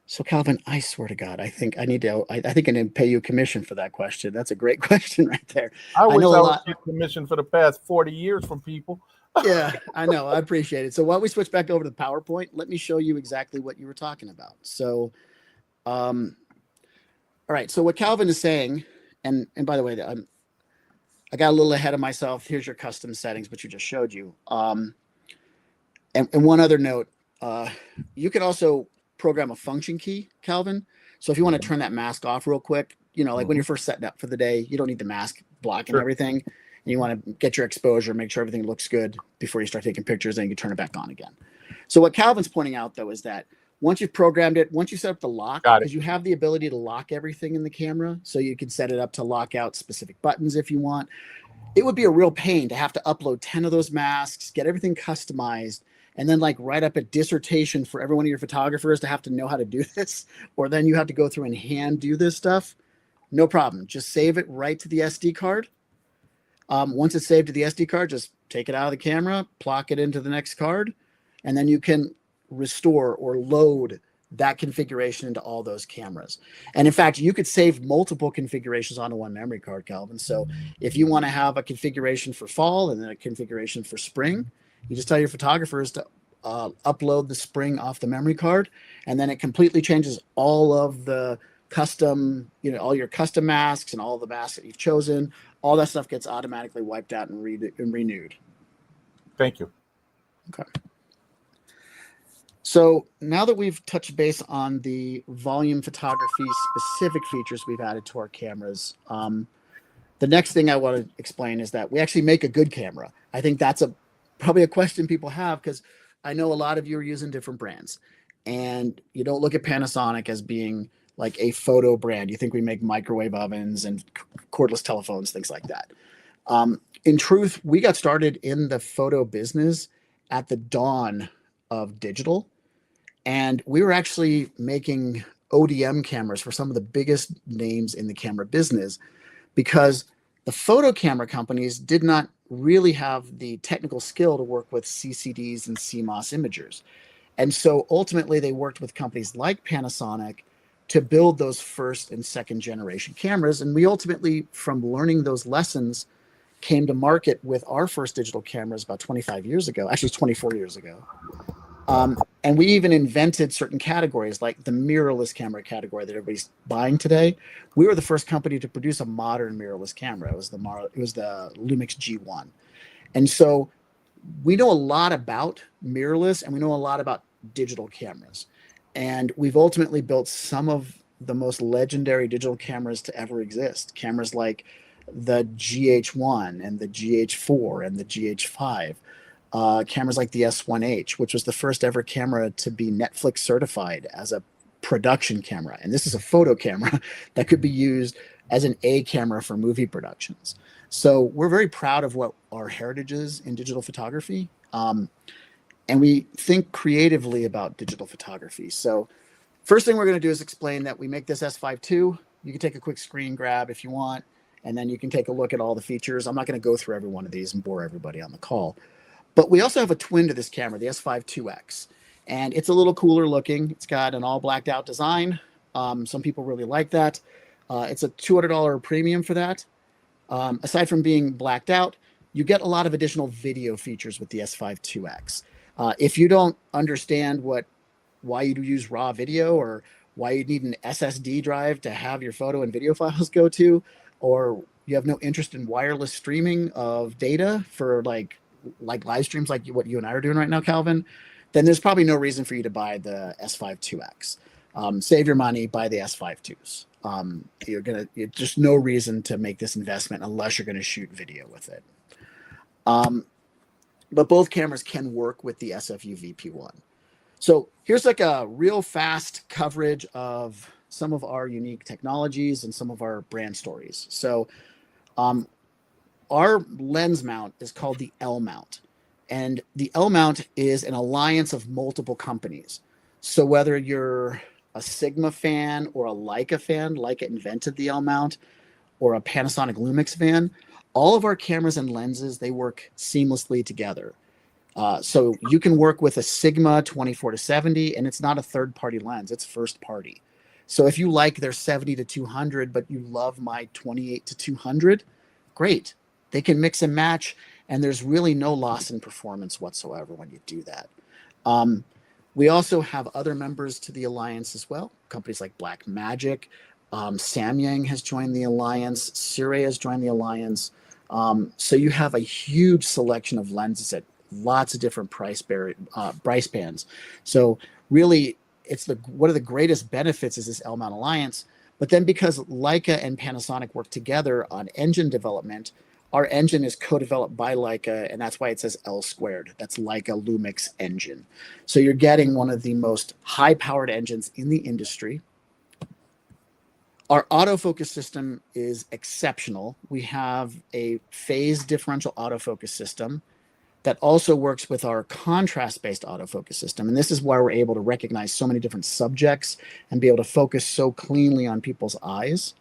So Calvin, I swear to God, I think I need to pay you a commission for that question. That's a great question right there. I wish I was getting commission for the past 40 years from people. Yeah, I know. I appreciate it. So while we switch back over to the PowerPoint, let me show you exactly what you were talking about. So, all right. So what Calvin is saying, and by the way, I got a little ahead of myself. Here's your custom settings, which you just showed you. And one other note, you can also program a function key, Calvin. So if you want to turn that mask off real quick, like when you're first setting up for the day, you don't need the mask blocking everything. And you want to get your exposure, make sure everything looks good before you start taking pictures, and you can turn it back on again. So what Calvin's pointing out, though, is that once you've programmed it, once you set up the lock, because you have the ability to lock everything in the camera, so you can set it up to lock out specific buttons if you want. It would be a real pain to have to upload 10 of those masks, get everything customized, and then write up a dissertation for every one of your photographers to have to know how to do this, or then you have to go through and hand do this stuff. No problem. Just save it right to the SD card. Once it's saved to the SD card, just take it out of the camera, plop it into the next card, and then you can restore or load that configuration into all those cameras. And in fact, you could save multiple configurations onto one memory card, Calvin. So if you want to have a configuration for fall and then a configuration for spring, you just tell your photographers to upload the spring off the memory card, and then it completely changes all of the custom, all your custom masks and all the masks that you've chosen. All that stuff gets automatically wiped out and renewed. Thank you. Okay. So now that we've touched base on the volume photography specific features we've added to our cameras, the next thing I want to explain is that we actually make a good camera. I think that's probably a question people have, because I know a lot of you are using different brands, and you don't look at Panasonic as being like a photo brand. You think we make microwave ovens and cordless telephones, things like that. In truth, we got started in the photo business at the dawn of digital, and we were actually making ODM cameras for some of the biggest names in the camera business because the photo camera companies did not really have the technical skill to work with CCDs and CMOS imagers. And so ultimately they worked with companies like Panasonic to build those first and second generation cameras. And we ultimately, from learning those lessons, came to market with our first digital cameras about 25 years ago, actually 24 years ago. And we even invented certain categories like the mirrorless camera category that everybody's buying today. We were the first company to produce a modern mirrorless camera. It was the Lumix G1. And so we know a lot about mirrorless and we know a lot about digital cameras. And we've ultimately built some of the most legendary digital cameras to ever exist. Cameras like the GH1 and the GH4 and the GH5. Cameras like the S1H, which was the first ever camera to be Netflix certified as a production camera. And this is a photo camera that could be used as an A camera for movie productions. So we're very proud of what our heritage is in digital photography. And we think creatively about digital photography. So first thing we're going to do is explain that we make this S5 II. You can take a quick screen grab if you want, and then you can take a look at all the features. I'm not going to go through every one of these and bore everybody on the call. But we also have a twin to this camera, the S5 IIX. And it's a little cooler looking. It's got an all blacked out design. Some people really like that. It's a $200 premium for that. Aside from being blacked out, you get a lot of additional video features with the S5 IIX. If you don't understand why you use raw video or why you need an SSD drive to have your photo and video files go to, or you have no interest in wireless streaming of data for like live streams like what you and I are doing right now, Calvin, then there's probably no reason for you to buy the S5 IIX. Save your money, buy the S5 IIs. You're just no reason to make this investment unless you're going to shoot video with it. But both cameras can work with the SFU VP1. So here's like a real fast coverage of some of our unique technologies and some of our brand stories. So our lens mount is called the L mount. And the L mount is an alliance of multiple companies. So whether you're a Sigma fan or a Leica fan, Leica invented the L mount, or a Panasonic Lumix fan, all of our cameras and lenses, they work seamlessly together. So you can work with a Sigma 24-70, and it's not a third-party lens, it's first-party. So if you like their 70-200, but you love my 28-200, great. They can mix and match, and there's really no loss in performance whatsoever when you do that. We also have other members to the alliance as well. Companies like Blackmagic, Samyang has joined the alliance, Sirui has joined the alliance. So you have a huge selection of lenses at lots of different price bands. So really, it's one of the greatest benefits is this L mount alliance. But then because Leica and Panasonic work together on engine development, our engine is co-developed by Leica, and that's why it says L squared. That's Leica Lumix engine. So you're getting one of the most high-powered engines in the industry. Our autofocus system is exceptional. We have a phase differential autofocus system that also works with our contrast-based autofocus system. And this is why we're able to recognize so many different subjects and be able to focus so cleanly on people's eyes.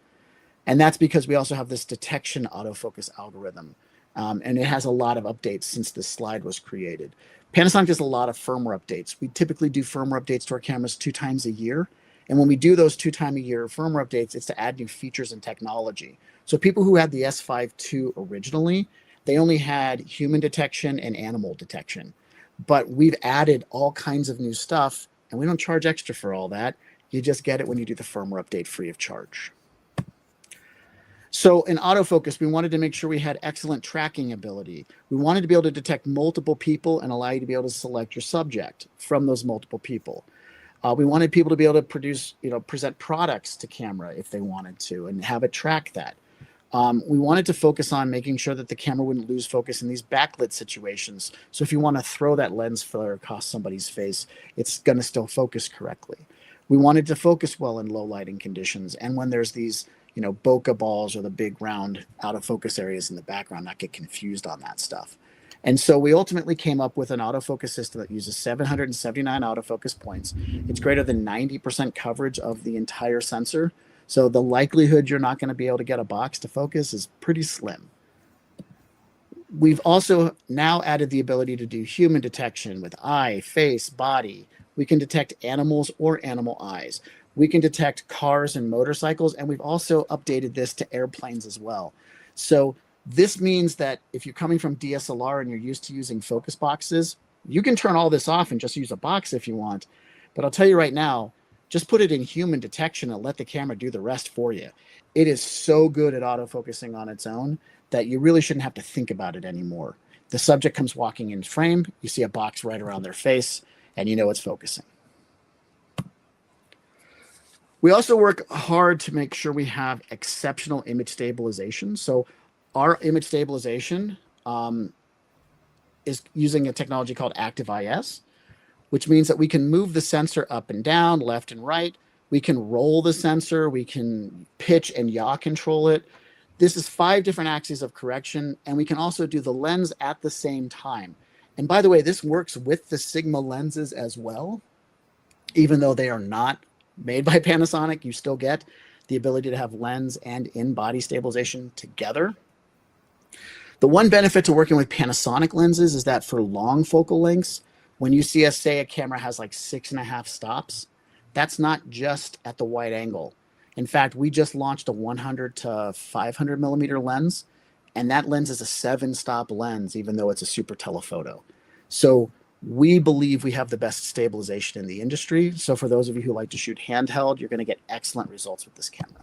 And that's because we also have this detection autofocus algorithm. And it has a lot of updates since this slide was created. Panasonic does a lot of firmware updates. We typically do firmware updates to our cameras 2 times a year. And when we do those 2 times a year firmware updates, it's to add new features and technology. So people who had the S5 II originally, they only had human detection and animal detection. But we've added all kinds of new stuff, and we don't charge extra for all that. You just get it when you do the firmware update free of charge. So in autofocus, we wanted to make sure we had excellent tracking ability. We wanted to be able to detect multiple people and allow you to be able to select your subject from those multiple people. We wanted people to be able to present products to camera if they wanted to and have it track that. We wanted to focus on making sure that the camera wouldn't lose focus in these backlit situations. So if you want to throw that lens flare across somebody's face, it's going to still focus correctly. We wanted to focus well in low lighting conditions. And when there's these bokeh balls or the big round out of focus areas in the background, not get confused on that stuff. And so we ultimately came up with an autofocus system that uses 779 autofocus points. It's greater than 90% coverage of the entire sensor. So the likelihood you're not going to be able to get a box to focus is pretty slim. We've also now added the ability to do human detection with eye, face, body. We can detect animals or animal eyes. We can detect cars and motorcycles, and we've also updated this to airplanes as well. So this means that if you're coming from DSLR and you're used to using focus boxes, you can turn all this off and just use a box if you want. But I'll tell you right now, just put it in human detection and let the camera do the rest for you. It is so good at autofocusing on its own that you really shouldn't have to think about it anymore. The subject comes walking in frame, you see a box right around their face, and you know it's focusing. We also work hard to make sure we have exceptional image stabilization. So our image stabilization is using a technology called Active IS, which means that we can move the sensor up and down, left and right. We can roll the sensor. We can pitch and yaw control it. This is 5 different axes of correction, and we can also do the lens at the same time. And by the way, this works with the Sigma lenses as well. Even though they are not made by Panasonic, you still get the ability to have lens and in-body stabilization together. The one benefit to working with Panasonic lenses is that for long focal lengths, when you see us say a camera has like 6.5 stops, that's not just at the wide angle. In fact, we just launched a 100 to 500 millimeter lens, and that lens is a 7-stop lens, even though it's a super telephoto. So we believe we have the best stabilization in the industry. So for those of you who like to shoot handheld, you're going to get excellent results with this camera.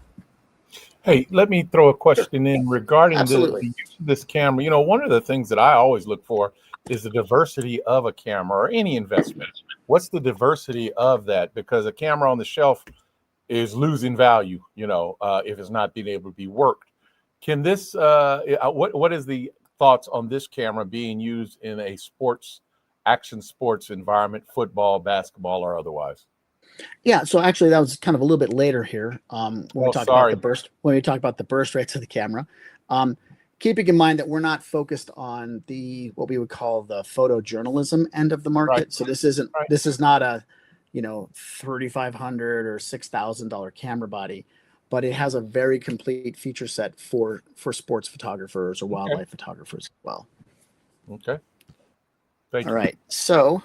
Hey, let me throw a question in regarding the use of this camera. One of the things that I always look for is the diversity of a camera or any investment. What's the diversity of that? Because a camera on the shelf is losing value, if it's not being able to be worked. Can this, what is the thoughts on this camera being used in a action sports environment, football, basketball, or otherwise? Yeah, so actually that was kind of a little bit later here when we talked about the burst rates of the camera. Keeping in mind that we're not focused on what we would call the photojournalism end of the market. Right. So this is not a $3,500 or $6,000 camera body, but it has a very complete feature set for sports photographers or wildlife photographers as well. Okay. Thank you. All right. So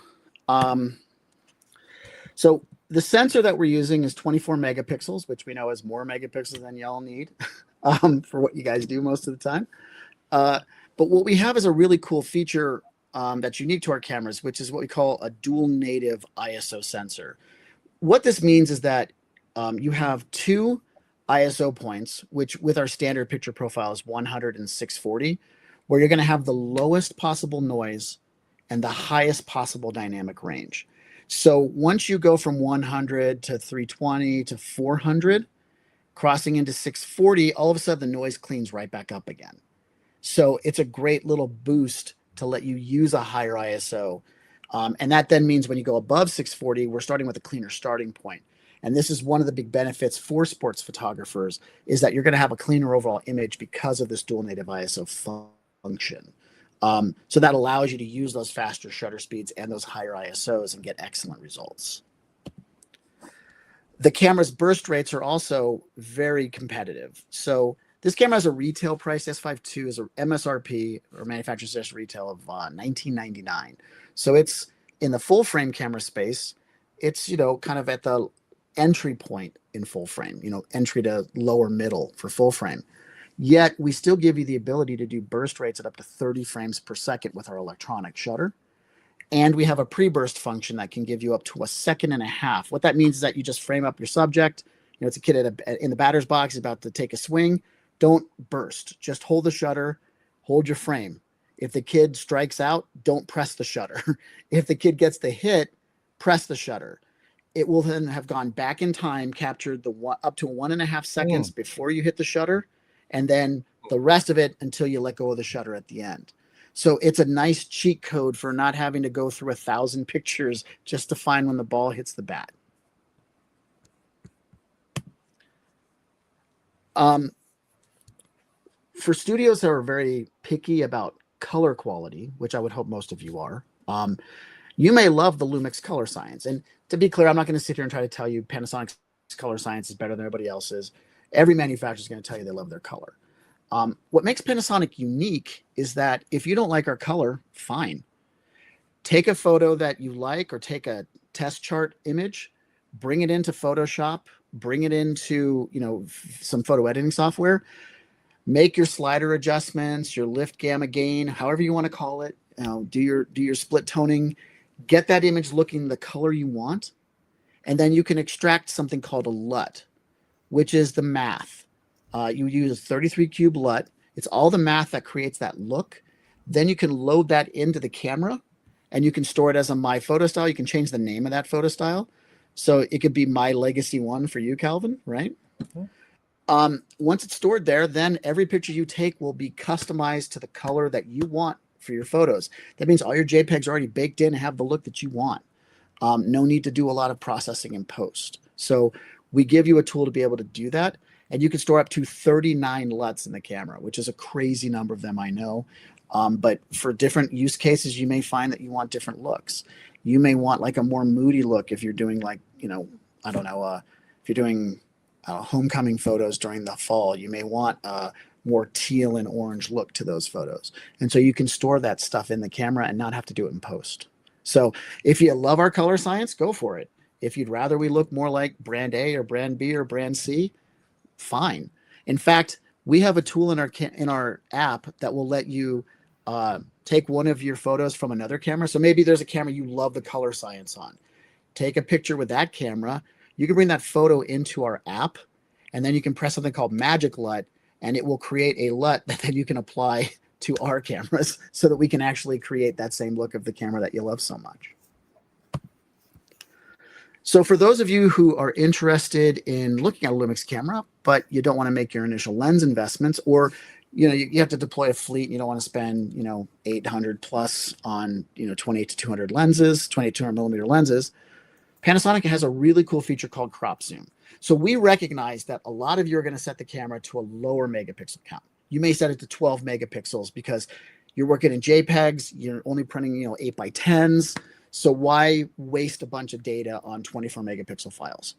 the sensor that we're using is 24 megapixels, which we know is more megapixels than y'all need for what you guys do most of the time. But what we have is a really cool feature that's unique to our cameras, which is what we call a dual native ISO sensor. What this means is that you have 2 ISO points, which with our standard picture profile is 100 and 640, where you're going to have the lowest possible noise and the highest possible dynamic range. So once you go from 100 to 320 to 400, crossing into 640, all of a sudden the noise cleans right back up again. So it's a great little boost to let you use a higher ISO. And that then means when you go above 640, we're starting with a cleaner starting point. And this is one of the big benefits for sports photographers, is that you're going to have a cleaner overall image because of this dual native ISO function. So that allows you to use those faster shutter speeds and those higher ISOs and get excellent results. The camera's burst rates are also very competitive. So this camera has a retail price. S5 II is a MSRP, or manufacturer's suggested retail, of $19.99. So it's in the full frame camera space. It's kind of at the entry point in full frame. Entry to lower middle for full frame. Yet we still give you the ability to do burst rates at up to 30 frames per second with our electronic shutter. And we have a pre-burst function that can give you up to 1.5 seconds. What that means is that you just frame up your subject. It's a kid in the batter's box, he's about to take a swing. Don't burst. Just hold the shutter, hold your frame. If the kid strikes out, don't press the shutter. If the kid gets the hit, press the shutter. It will then have gone back in time, captured up to 1.5 seconds before you hit the shutter, and then the rest of it until you let go of the shutter at the end. So it's a nice cheat code for not having to go through 1,000 pictures just to find when the ball hits the bat. For studios that are very picky about color quality, which I would hope most of you are, you may love the Lumix color science. And to be clear, I'm not going to sit here and try to tell you Panasonic's color science is better than everybody else's. Every manufacturer is going to tell you they love their color. What makes Panasonic unique is that if you don't like our color, fine. Take a photo that you like or take a test chart image, bring it into Photoshop, bring it into, some photo editing software, make your slider adjustments, your lift, gamma, gain, however you want to call it. Do your split toning, get that image looking the color you want, and then you can extract something called a LUT, which is the math. You use a 33 cube LUT. It's all the math that creates that look. Then you can load that into the camera, and you can store it as a My Photo Style. You can change the name of that photo style, so it could be My Legacy One for you, Calvin, right? Mm-hmm. Once it's stored there, then every picture you take will be customized to the color that you want for your photos. That means all your JPEGs are already baked in and have the look that you want. No need to do a lot of processing in post. So we give you a tool to be able to do that. And you can store up to 39 LUTs in the camera, which is a crazy number of them, I know. But for different use cases, you may find that you want different looks. You may want like a more moody look if you're doing like, if you're doing homecoming photos during the fall, you may want a more teal and orange look to those photos. And so you can store that stuff in the camera and not have to do it in post. So if you love our color science, go for it. If you'd rather we look more like brand A or brand B or brand C, fine. In fact, we have a tool in our app that will let you take one of your photos from another camera. So maybe there's a camera you love the color science on. Take a picture with that camera. You can bring that photo into our app, and then you can press something called Magic LUT, and it will create a LUT that then you can apply to our cameras so that we can actually create that same look of the camera that you love so much. So for those of you who are interested in looking at a Lumix camera, but you don't want to make your initial lens investments, or you have to deploy a fleet and you don't want to spend 800 plus on 28 to 200 lenses, 200 millimeter lenses, Panasonic has a really cool feature called crop zoom. So we recognize that a lot of you are going to set the camera to a lower megapixel count. You may set it to 12 megapixels because you're working in JPEGs, you're only printing 8 by 10s. So why waste a bunch of data on 24 megapixel files?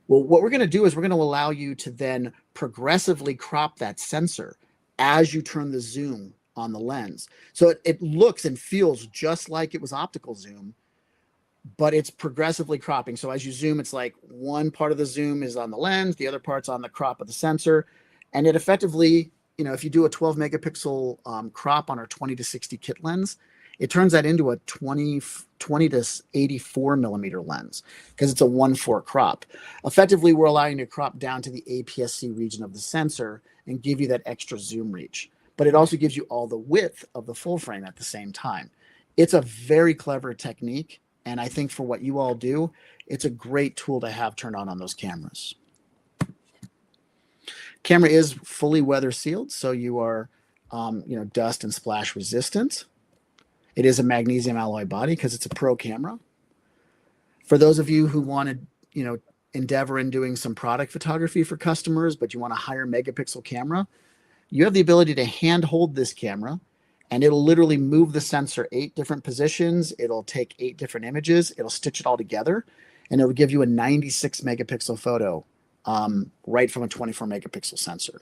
Well, what we're going to do is we're going to allow you to then progressively crop that sensor as you turn the zoom on the lens. So it looks and feels just like it was optical zoom, but it's progressively cropping. So as you zoom, it's like one part of the zoom is on the lens, the other part's on the crop of the sensor. And it effectively, if you do a 12 megapixel crop on our 20 to 60 kit lens, it turns that into a 20 to 84 millimeter lens because it's a 1:4 crop. Effectively, we're allowing you to crop down to the APS-C region of the sensor and give you that extra zoom reach. But it also gives you all the width of the full frame at the same time. It's a very clever technique. And I think for what you all do, it's a great tool to have turned on those cameras. Camera is fully weather sealed, so you are, dust and splash resistant. It is a magnesium alloy body because it's a pro camera. For those of you who want to, endeavor in doing some product photography for customers, but you want a higher megapixel camera, you have the ability to hand hold this camera, and it'll literally move the sensor 8 different positions. It'll take 8 different images. It'll stitch it all together, and it'll give you a 96 megapixel photo right from a 24 megapixel sensor.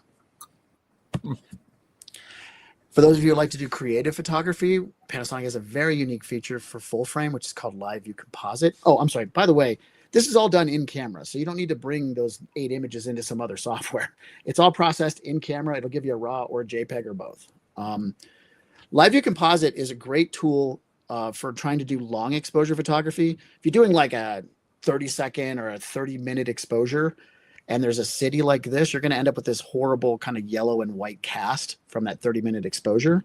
For those of you who like to do creative photography, Panasonic has a very unique feature for full frame, which is called Live View Composite. Oh, I'm sorry. By the way, this is all done in camera, so you don't need to bring those 8 images into some other software. It's all processed in camera. It'll give you a RAW or a JPEG or both. Live View Composite is a great tool for trying to do long exposure photography. If you're doing like a 30-second or a 30-minute exposure, and there's a city like this, you're going to end up with this horrible kind of yellow and white cast from that 30-minute exposure.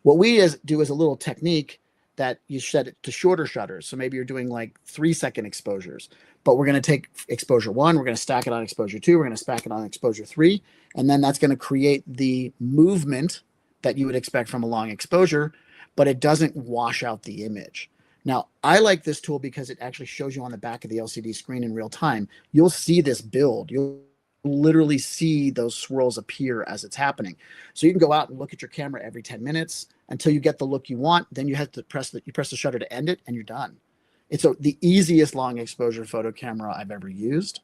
What we do is a little technique that you set it to shorter shutters. So maybe you're doing like 3-second exposures, but we're going to take exposure 1, we're going to stack it on exposure 2, we're going to stack it on exposure 3, and then that's going to create the movement that you would expect from a long exposure, but it doesn't wash out the image. Now, I like this tool because it actually shows you on the back of the LCD screen in real time. You'll see this build. You'll literally see those swirls appear as it's happening. So you can go out and look at your camera every 10 minutes until you get the look you want. Then you have to press the shutter to end it, and you're done. It's the easiest long exposure photo camera I've ever used.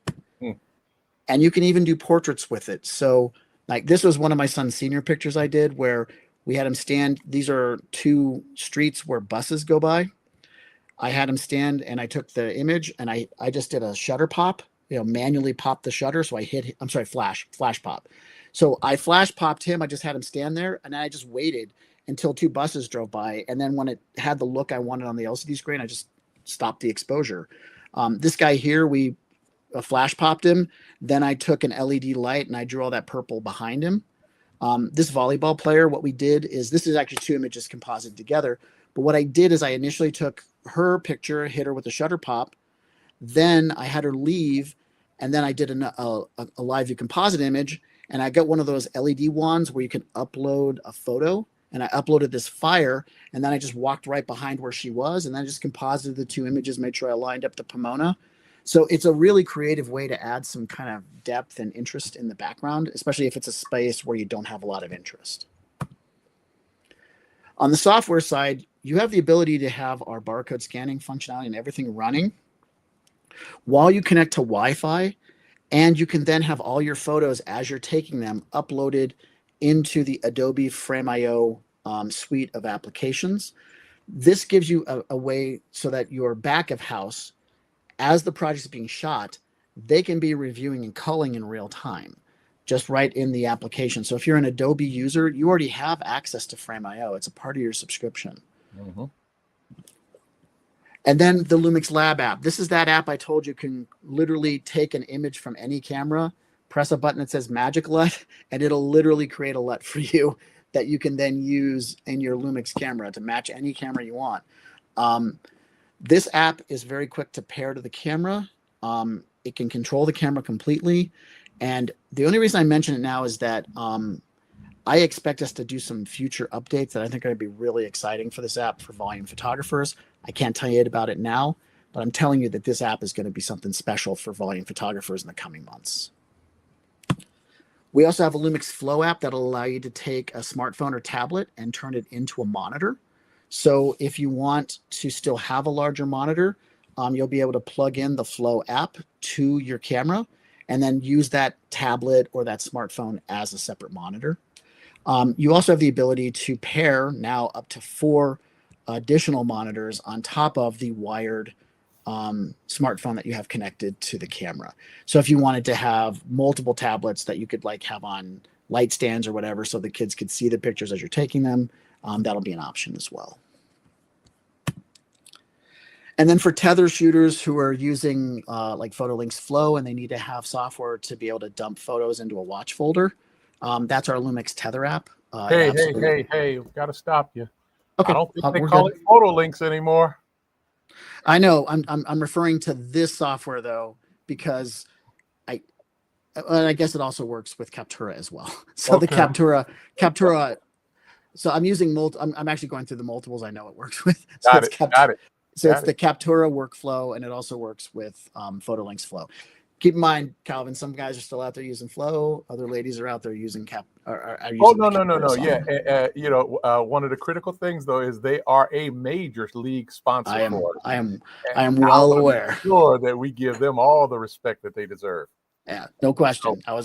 And you can even do portraits with it. So like this was one of my son's senior pictures I did where we had him stand. These are 2 streets where buses go by. I had him stand and I took the image and I just did a shutter pop, manually popped the shutter. So flash pop. So I flash popped him. I just had him stand there and I just waited until 2 buses drove by. And then when it had the look I wanted on the LCD screen, I just stopped the exposure. This guy here, we flash popped him. Then I took an LED light and I drew all that purple behind him. This volleyball player, what we did is, this is actually 2 images composited together. But what I did is I initially took her picture, hit her with a shutter pop. Then I had her leave. And then I did a live view composite image. And I got one of those LED wands where you can upload a photo. And I uploaded this fire. And then I just walked right behind where she was. And then I just composited the 2 images, made sure I lined up the Pomona. So it's a really creative way to add some kind of depth and interest in the background, especially if it's a space where you don't have a lot of interest. On the software side, you have the ability to have our barcode scanning functionality and everything running while you connect to Wi-Fi, and you can then have all your photos as you're taking them uploaded into the Adobe Frame.io suite of applications. This gives you a way so that your back of house, as the project is being shot, they can be reviewing and culling in real time, just right in the application. So if you're an Adobe user, you already have access to Frame.io. It's a part of your subscription. Mm-hmm. And then the Lumix Lab app. This is that app I told you can literally take an image from any camera, press a button that says Magic LUT, and it'll literally create a LUT for you that you can then use in your Lumix camera to match any camera you want. This app is very quick to pair to the camera. It can control the camera completely. And the only reason I mention it now is that I expect us to do some future updates that I think are going to be really exciting for this app for volume photographers. I can't tell you about it now, but I'm telling you that this app is going to be something special for volume photographers in the coming months. We also have a Lumix Flow app that'll allow you to take a smartphone or tablet and turn it into a monitor. So if you want to still have a larger monitor, you'll be able to plug in the Flow app to your camera and then use that tablet or that smartphone as a separate monitor. You also have the ability to pair now up to 4 additional monitors on top of the wired smartphone that you have connected to the camera. So if you wanted to have multiple tablets that you could like have on light stands or whatever so the kids could see the pictures as you're taking them, that'll be an option as well. And then for tether shooters who are using like PhotoLinks Flow and they need to have software to be able to dump photos into a watch folder, that's our Lumix Tether app. Hey, got to stop you. Okay. I don't think they call it PhotoLinks anymore. I know. I'm referring to this software though, because I guess it also works with Captura as well. So okay. The Captura. So I'm using I'm actually going through the multiples I know it works with. So got it. So it's the Captura workflow, and it also works with PhotoLinks Flow. Keep in mind, Calvin, some guys are still out there using Flow. Other ladies are out there using No. Yeah, one of the critical things though is they are a major league sponsor. I am well aware. Sure that we give them all the respect that they deserve. Yeah, no question. So,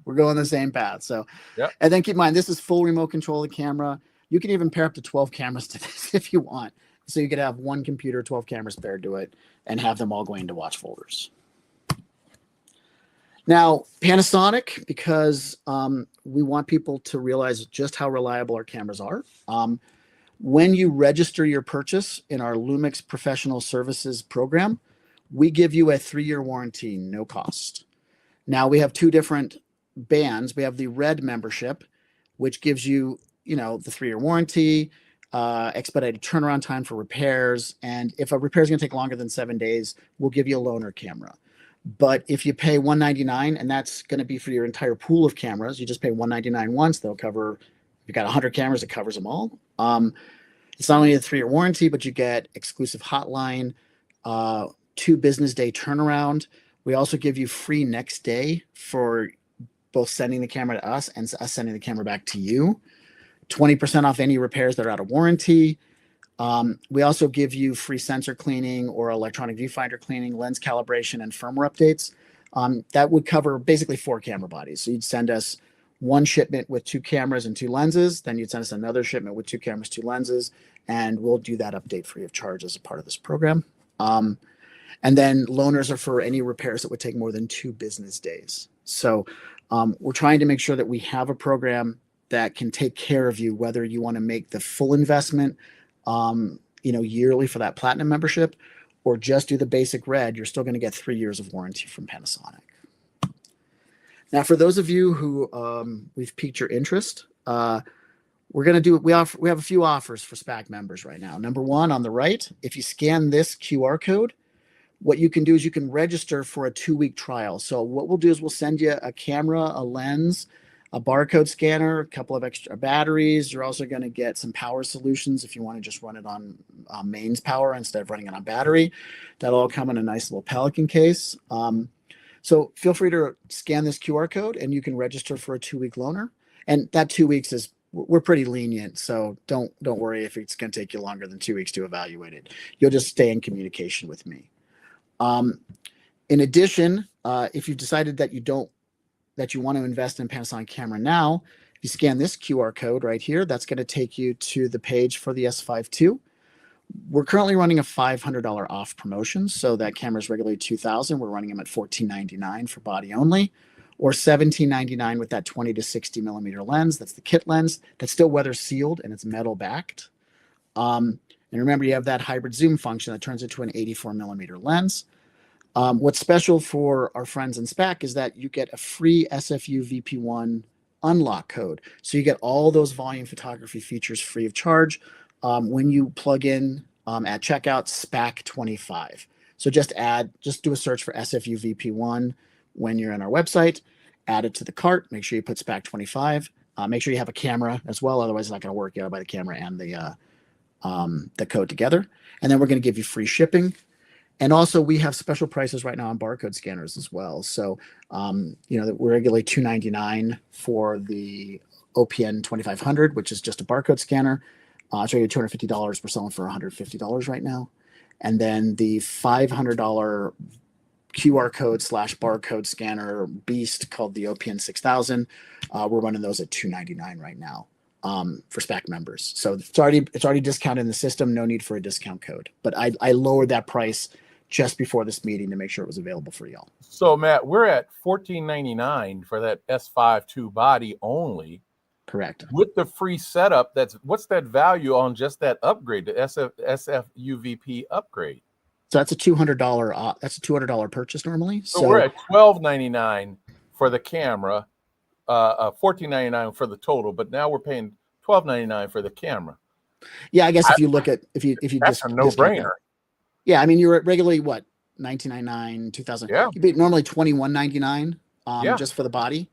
we're going the same path. So, yeah. And then keep in mind, this is full remote control of the camera. You can even pair up to 12 cameras to this if you want. So you could have one computer, 12 cameras paired to it, and have them all going to watch folders. Now, Panasonic, because we want people to realize just how reliable our cameras are. When you register your purchase in our Lumix Professional Services program, we give you a 3-year warranty, no cost. Now, we have 2 different bands. We have the Red membership, which gives you, the 3-year warranty, expedited turnaround time for repairs. And if a repair is going to take longer than 7 days, we'll give you a loaner camera. But if you pay $199, and that's going to be for your entire pool of cameras, you just pay $199 once, they'll cover, if you've got 100 cameras, it covers them all. It's not only a 3-year warranty, but you get exclusive hotline, 2 business day turnaround. We also give you free next day for both sending the camera to us and us sending the camera back to you. 20% off any repairs that are out of warranty. We also give you free sensor cleaning or electronic viewfinder cleaning, lens calibration, and firmware updates. That would cover basically 4 camera bodies. So you'd send us one shipment with 2 cameras and 2 lenses. Then you'd send us another shipment with 2 cameras, 2 lenses, and we'll do that update free of charge as a part of this program. And then loaners are for any repairs that would take more than 2 business days. So we're trying to make sure that we have a program that can take care of you, whether you want to make the full investment, yearly for that platinum membership, or just do the basic red. You're still going to get 3 years of warranty from Panasonic. Now, for those of you who we've piqued your interest, we're going to do. We have a few offers for SPAC members right now. Number one, on the right, if you scan this QR code, what you can do is you can register for a 2-week trial. So what we'll do is we'll send you a camera, a lens, a barcode scanner, a couple of extra batteries. You're also going to get some power solutions if you want to just run it on mains power instead of running it on battery. That'll all come in a nice little Pelican case. So feel free to scan this QR code and you can register for a 2-week loaner. And that 2 weeks is, we're pretty lenient. So don't worry if it's going to take you longer than 2 weeks to evaluate it. You'll just stay in communication with me. In addition, if you've decided that you want to invest in Panasonic camera now, if you scan this QR code right here, that's going to take you to the page for the S5 II. We're currently running a $500 off promotion. So that camera is regularly $2,000. We're running them at $1,499 for body only, or $1,799 with that 20 to 60 millimeter lens. That's the kit lens. That's still weather sealed and it's metal backed. And remember, you have that hybrid zoom function that turns into an 84 millimeter lens. What's special for our friends in SPAC is that you get a free SFU VP1 unlock code. So you get all those volume photography features free of charge when you plug in at checkout SPAC 25. So just do a search for SFU VP1 when you're in our website, add it to the cart, make sure you put SPAC 25, make sure you have a camera as well. Otherwise it's not going to work. You got to buy the camera and the code together. And then we're going to give you free shipping. And also we have special prices right now on barcode scanners as well. So, we're regularly $299 for the OPN 2500, which is just a barcode scanner. It's regularly $250. We're selling for $150 right now. And then the $500 QR code / barcode scanner beast called the OPN 6000. We're running those at $299 right now. For SPAC members. So it's already discounted in the system. No need for a discount code. But I lowered that price just before this meeting to make sure it was available for y'all. So Matt, we're at $1,499 for that S5 II body only. Correct. With the free setup, what's that value on just that upgrade, the SFUVP upgrade? So that's a $200. That's a $200 purchase normally. So we're at $1,299 for the camera. $1,499 for the total, but now we're paying $1,299 for the camera. Yeah, I guess if you look at if you that's just a no-brainer. Yeah, I mean you're at regularly what $19.99, $2,000. Yeah, you'd be normally $21.99 yeah. just for the body.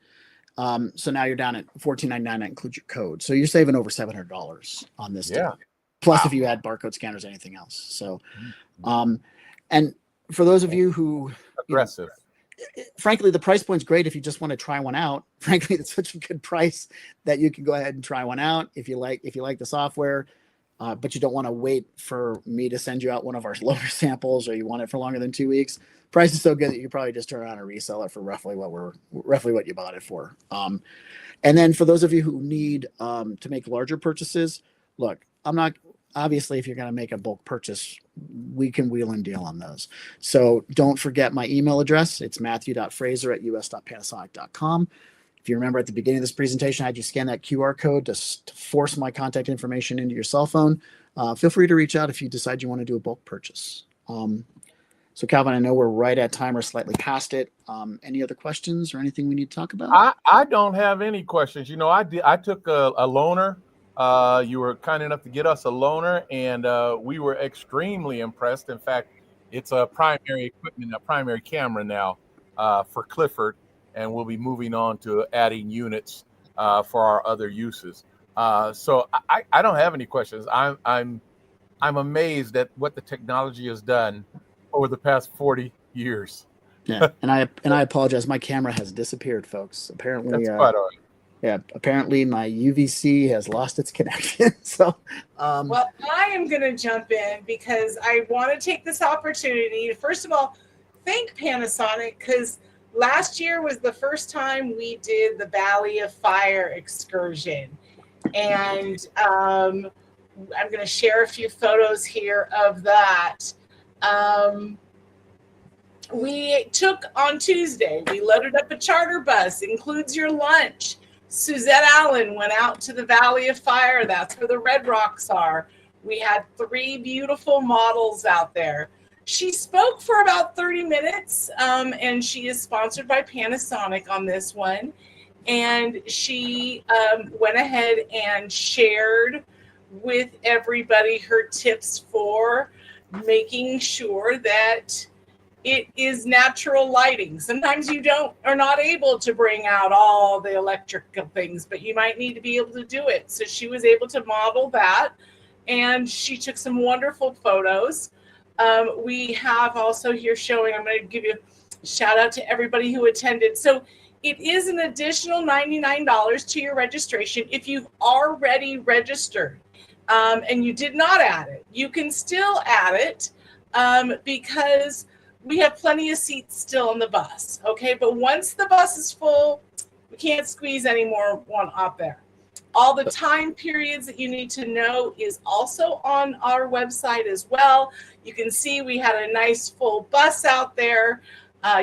So now you're down at $14.99. That includes your code. So you're saving over $700 on this. Yeah. Deal. Plus, if you add barcode scanners, anything else. So, and for those of you who aggressive. Frankly, the price point's great if you just want to try one out. Frankly, it's such a good price that you can go ahead and try one out if you like the software, but you don't want to wait for me to send you out one of our loaner samples, or you want it for longer than 2 weeks. Price is so good that you could probably just turn around and resell it for roughly what you bought it for. And then for those of you who need to make larger purchases, look, obviously, if you're going to make a bulk purchase, we can wheel and deal on those. So don't forget my email address. It's matthew.fraser@us.panasonic.com. If you remember at the beginning of this presentation, I had you scan that QR code to force my contact information into your cell phone. Feel free to reach out if you decide you want to do a bulk purchase. So Calvin, I know we're right at time or slightly past it. Any other questions or anything we need to talk about? I don't have any questions. I took a loaner. You were kind enough to get us a loaner, and we were extremely impressed. In fact, it's a primary equipment, a primary camera now for Clifford, and we'll be moving on to adding units for our other uses. So I don't have any questions. I'm amazed at what the technology has done over the past 40 years. Yeah, and I apologize. My camera has disappeared, folks. Apparently, That's quite all right. yeah. Apparently, my UVC has lost its connection. So, Well, I am going to jump in because I want to take this opportunity to, first of all, thank Panasonic, because last year was the first time we did the Valley of Fire excursion. And I'm going to share a few photos here of that. We took on Tuesday, we loaded up a charter bus, includes your lunch. Suzette Allen went out to the Valley of Fire. That's where the Red Rocks are. We had 3 beautiful models out there. She spoke for about 30 minutes, and she is sponsored by Panasonic on this one. And she went ahead and shared with everybody her tips for making sure that it is natural lighting. Sometimes you are not able to bring out all the electrical things, but you might need to be able to do it. So she was able to model that, and she took some wonderful photos. We have also here showing, I'm going to give you a shout out to everybody who attended. So it is an additional $99 to your registration. If you've already registered and you did not add it, you can still add it because we have plenty of seats still on the bus, okay? But once the bus is full, we can't squeeze any more one up there. All the time periods that you need to know is also on our website as well. You can see we had a nice full bus out there.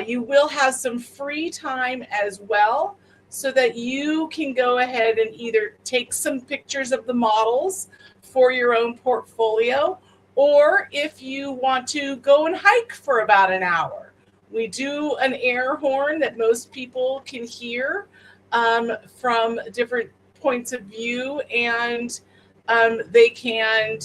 You will have some free time as well so that you can go ahead and either take some pictures of the models for your own portfolio, or if you want to go and hike for about an hour. We do an air horn that most people can hear from different points of view, and they can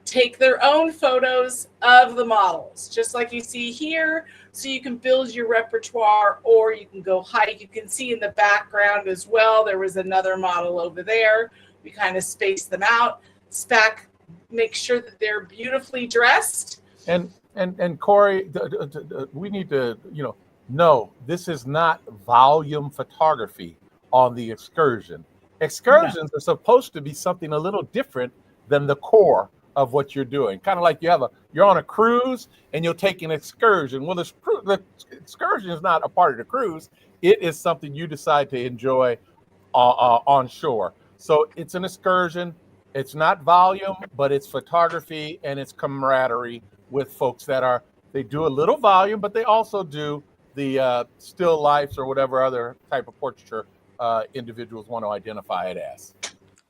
take their own photos of the models, just like you see here, so you can build your repertoire, or you can go hike. You can see in the background as well, there was another model over there. We kind of spaced them out. SPAC, make sure that they're beautifully dressed. And Corey, we need to, no, this is not volume photography on the excursion. Excursions are supposed to be something a little different than the core of what you're doing. Kind of like you're on a cruise and you'll take an excursion. Well, the excursion is not a part of the cruise. It is something you decide to enjoy on shore. So it's an excursion. It's not volume, but it's photography and it's camaraderie with folks they do a little volume, but they also do the still lifes or whatever other type of portraiture individuals want to identify it as.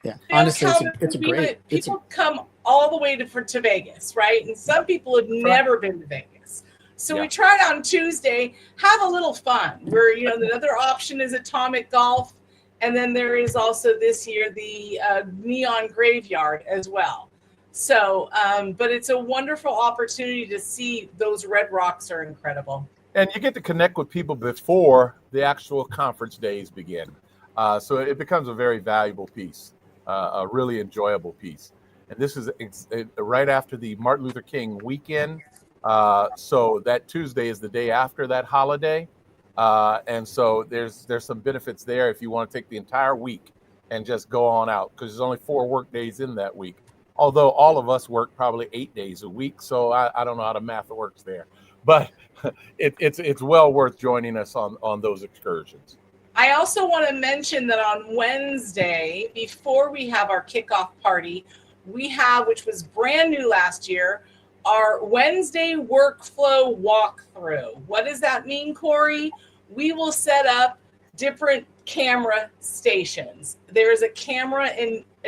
Yeah, honestly, it's great. People come all the way to Vegas, right? And some people have never been to Vegas. So we tried on Tuesday, have a little fun. Where the other option is Atomic Golf. And then there is also this year the Neon Graveyard as well. So, but it's a wonderful opportunity to see. Those Red Rocks are incredible. And you get to connect with people before the actual conference days begin. So it becomes a very valuable piece, a really enjoyable piece. And this is right after the Martin Luther King weekend. So that Tuesday is the day after that holiday. And so there's some benefits there if you want to take the entire week and just go on out, because there's only 4 work days in that week. Although all of us work probably 8 days a week. So I don't know how the math works there, but it's well worth joining us on those excursions. I also want to mention that on Wednesday, before we have our kickoff party, we have, which was brand new last year, our Wednesday workflow walkthrough. What does that mean, Corey? We will set up different camera stations. There is a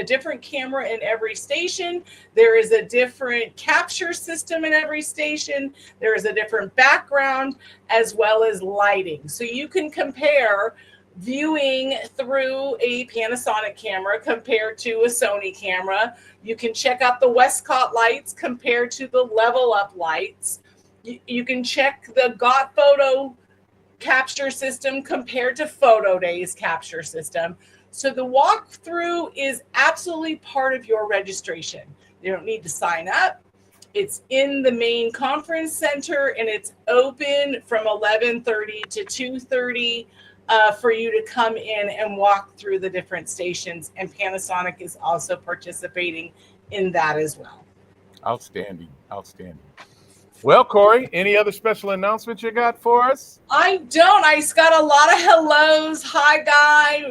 different camera in every station. There is a different capture system in every station. There is a different background as well as lighting. So you can compare viewing through a Panasonic camera compared to a Sony camera. You can check out the Westcott lights compared to the Level Up lights. You can check the Got Photo capture system compared to Photo Days capture system. So the walkthrough is absolutely part of your registration. You don't need to sign up. It's in the main conference center, and it's open from 11:30 to 2:30 for you to come in and walk through the different stations. And Panasonic is also participating in that as well. Outstanding. Outstanding. Well, Corey, any other special announcements you got for us? I don't. I just got a lot of hellos. Hi, Guy.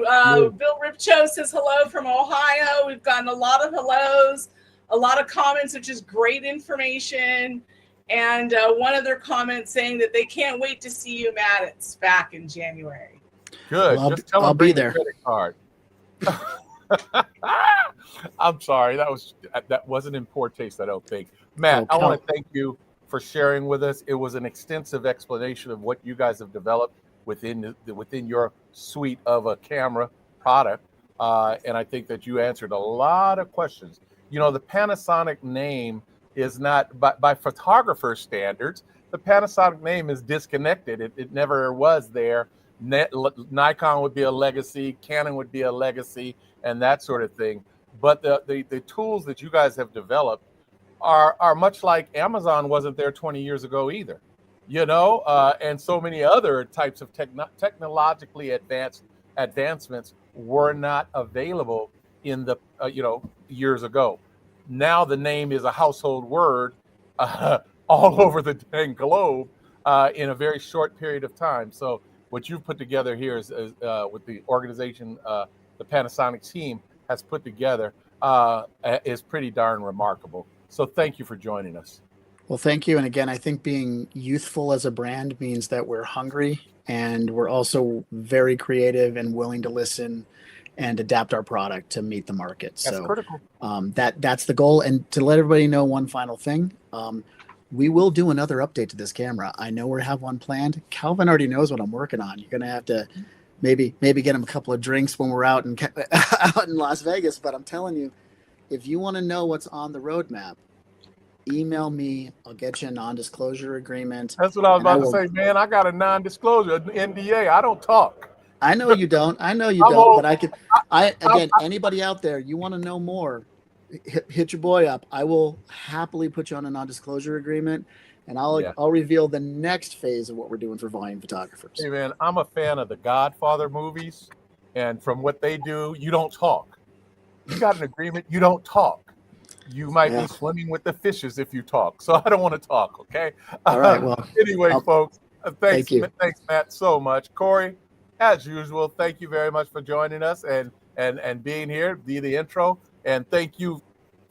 Bill Ripcho says hello from Ohio. We've gotten a lot of hellos, a lot of comments, which is great information. And one other comment saying that they can't wait to see you, Matt, at SPAC in January. Good. Well, Just tell I'll them bring be the there. credit card. I'm sorry. That wasn't in poor taste, I don't think. Matt, I want to thank you for sharing with us. It was an extensive explanation of what you guys have developed within your suite of a camera product. And I think that you answered a lot of questions. You know, the Panasonic name is not, by photographer standards, the Panasonic name is disconnected. It never was there. Nikon would be a legacy, Canon would be a legacy, and that sort of thing. But the tools that you guys have developed are much like Amazon wasn't there 20 years ago either, and so many other types of technologically advancements were not available in the years ago. Now the name is a household word all over the dang globe in a very short period of time. So what you've put together here is with the organization, the Panasonic team has put together is pretty darn remarkable. So thank you for joining us. Well, thank you. And again, I think being youthful as a brand means that we're hungry and we're also very creative and willing to listen and adapt our product to meet the market. That's critical. That's the goal. And to let everybody know one final thing, we will do another update to this camera. I know we have one planned. Calvin already knows what I'm working on. You're going to have to maybe get him a couple of drinks when we're out in Las Vegas. But I'm telling you, if you want to know what's on the roadmap, email me. I'll get you a non-disclosure agreement. That's what I was about to say, man. I got a non-disclosure, NDA. I don't talk. I know you don't. But again, anybody out there, you want to know more, hit your boy up. I will happily put you on a non-disclosure agreement, and I'll reveal the next phase of what we're doing for volume photographers. Hey, man, I'm a fan of the Godfather movies, and from what they do, you don't talk. You got an agreement, you don't talk. You might be swimming with the fishes if you talk. So I don't want to talk, okay? All right, well. Anyway, folks, thanks, thank you. Thanks, Matt, so much. Corey, as usual, thank you very much for joining us and being here, be the intro. And thank you,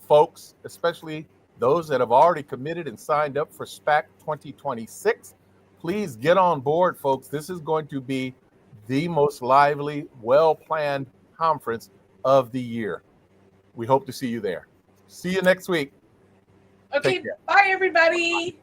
folks, especially those that have already committed and signed up for SPAC 2026. Please get on board, folks. This is going to be the most lively, well-planned conference of the year. We hope to see you there. See you next week. Okay, bye, everybody.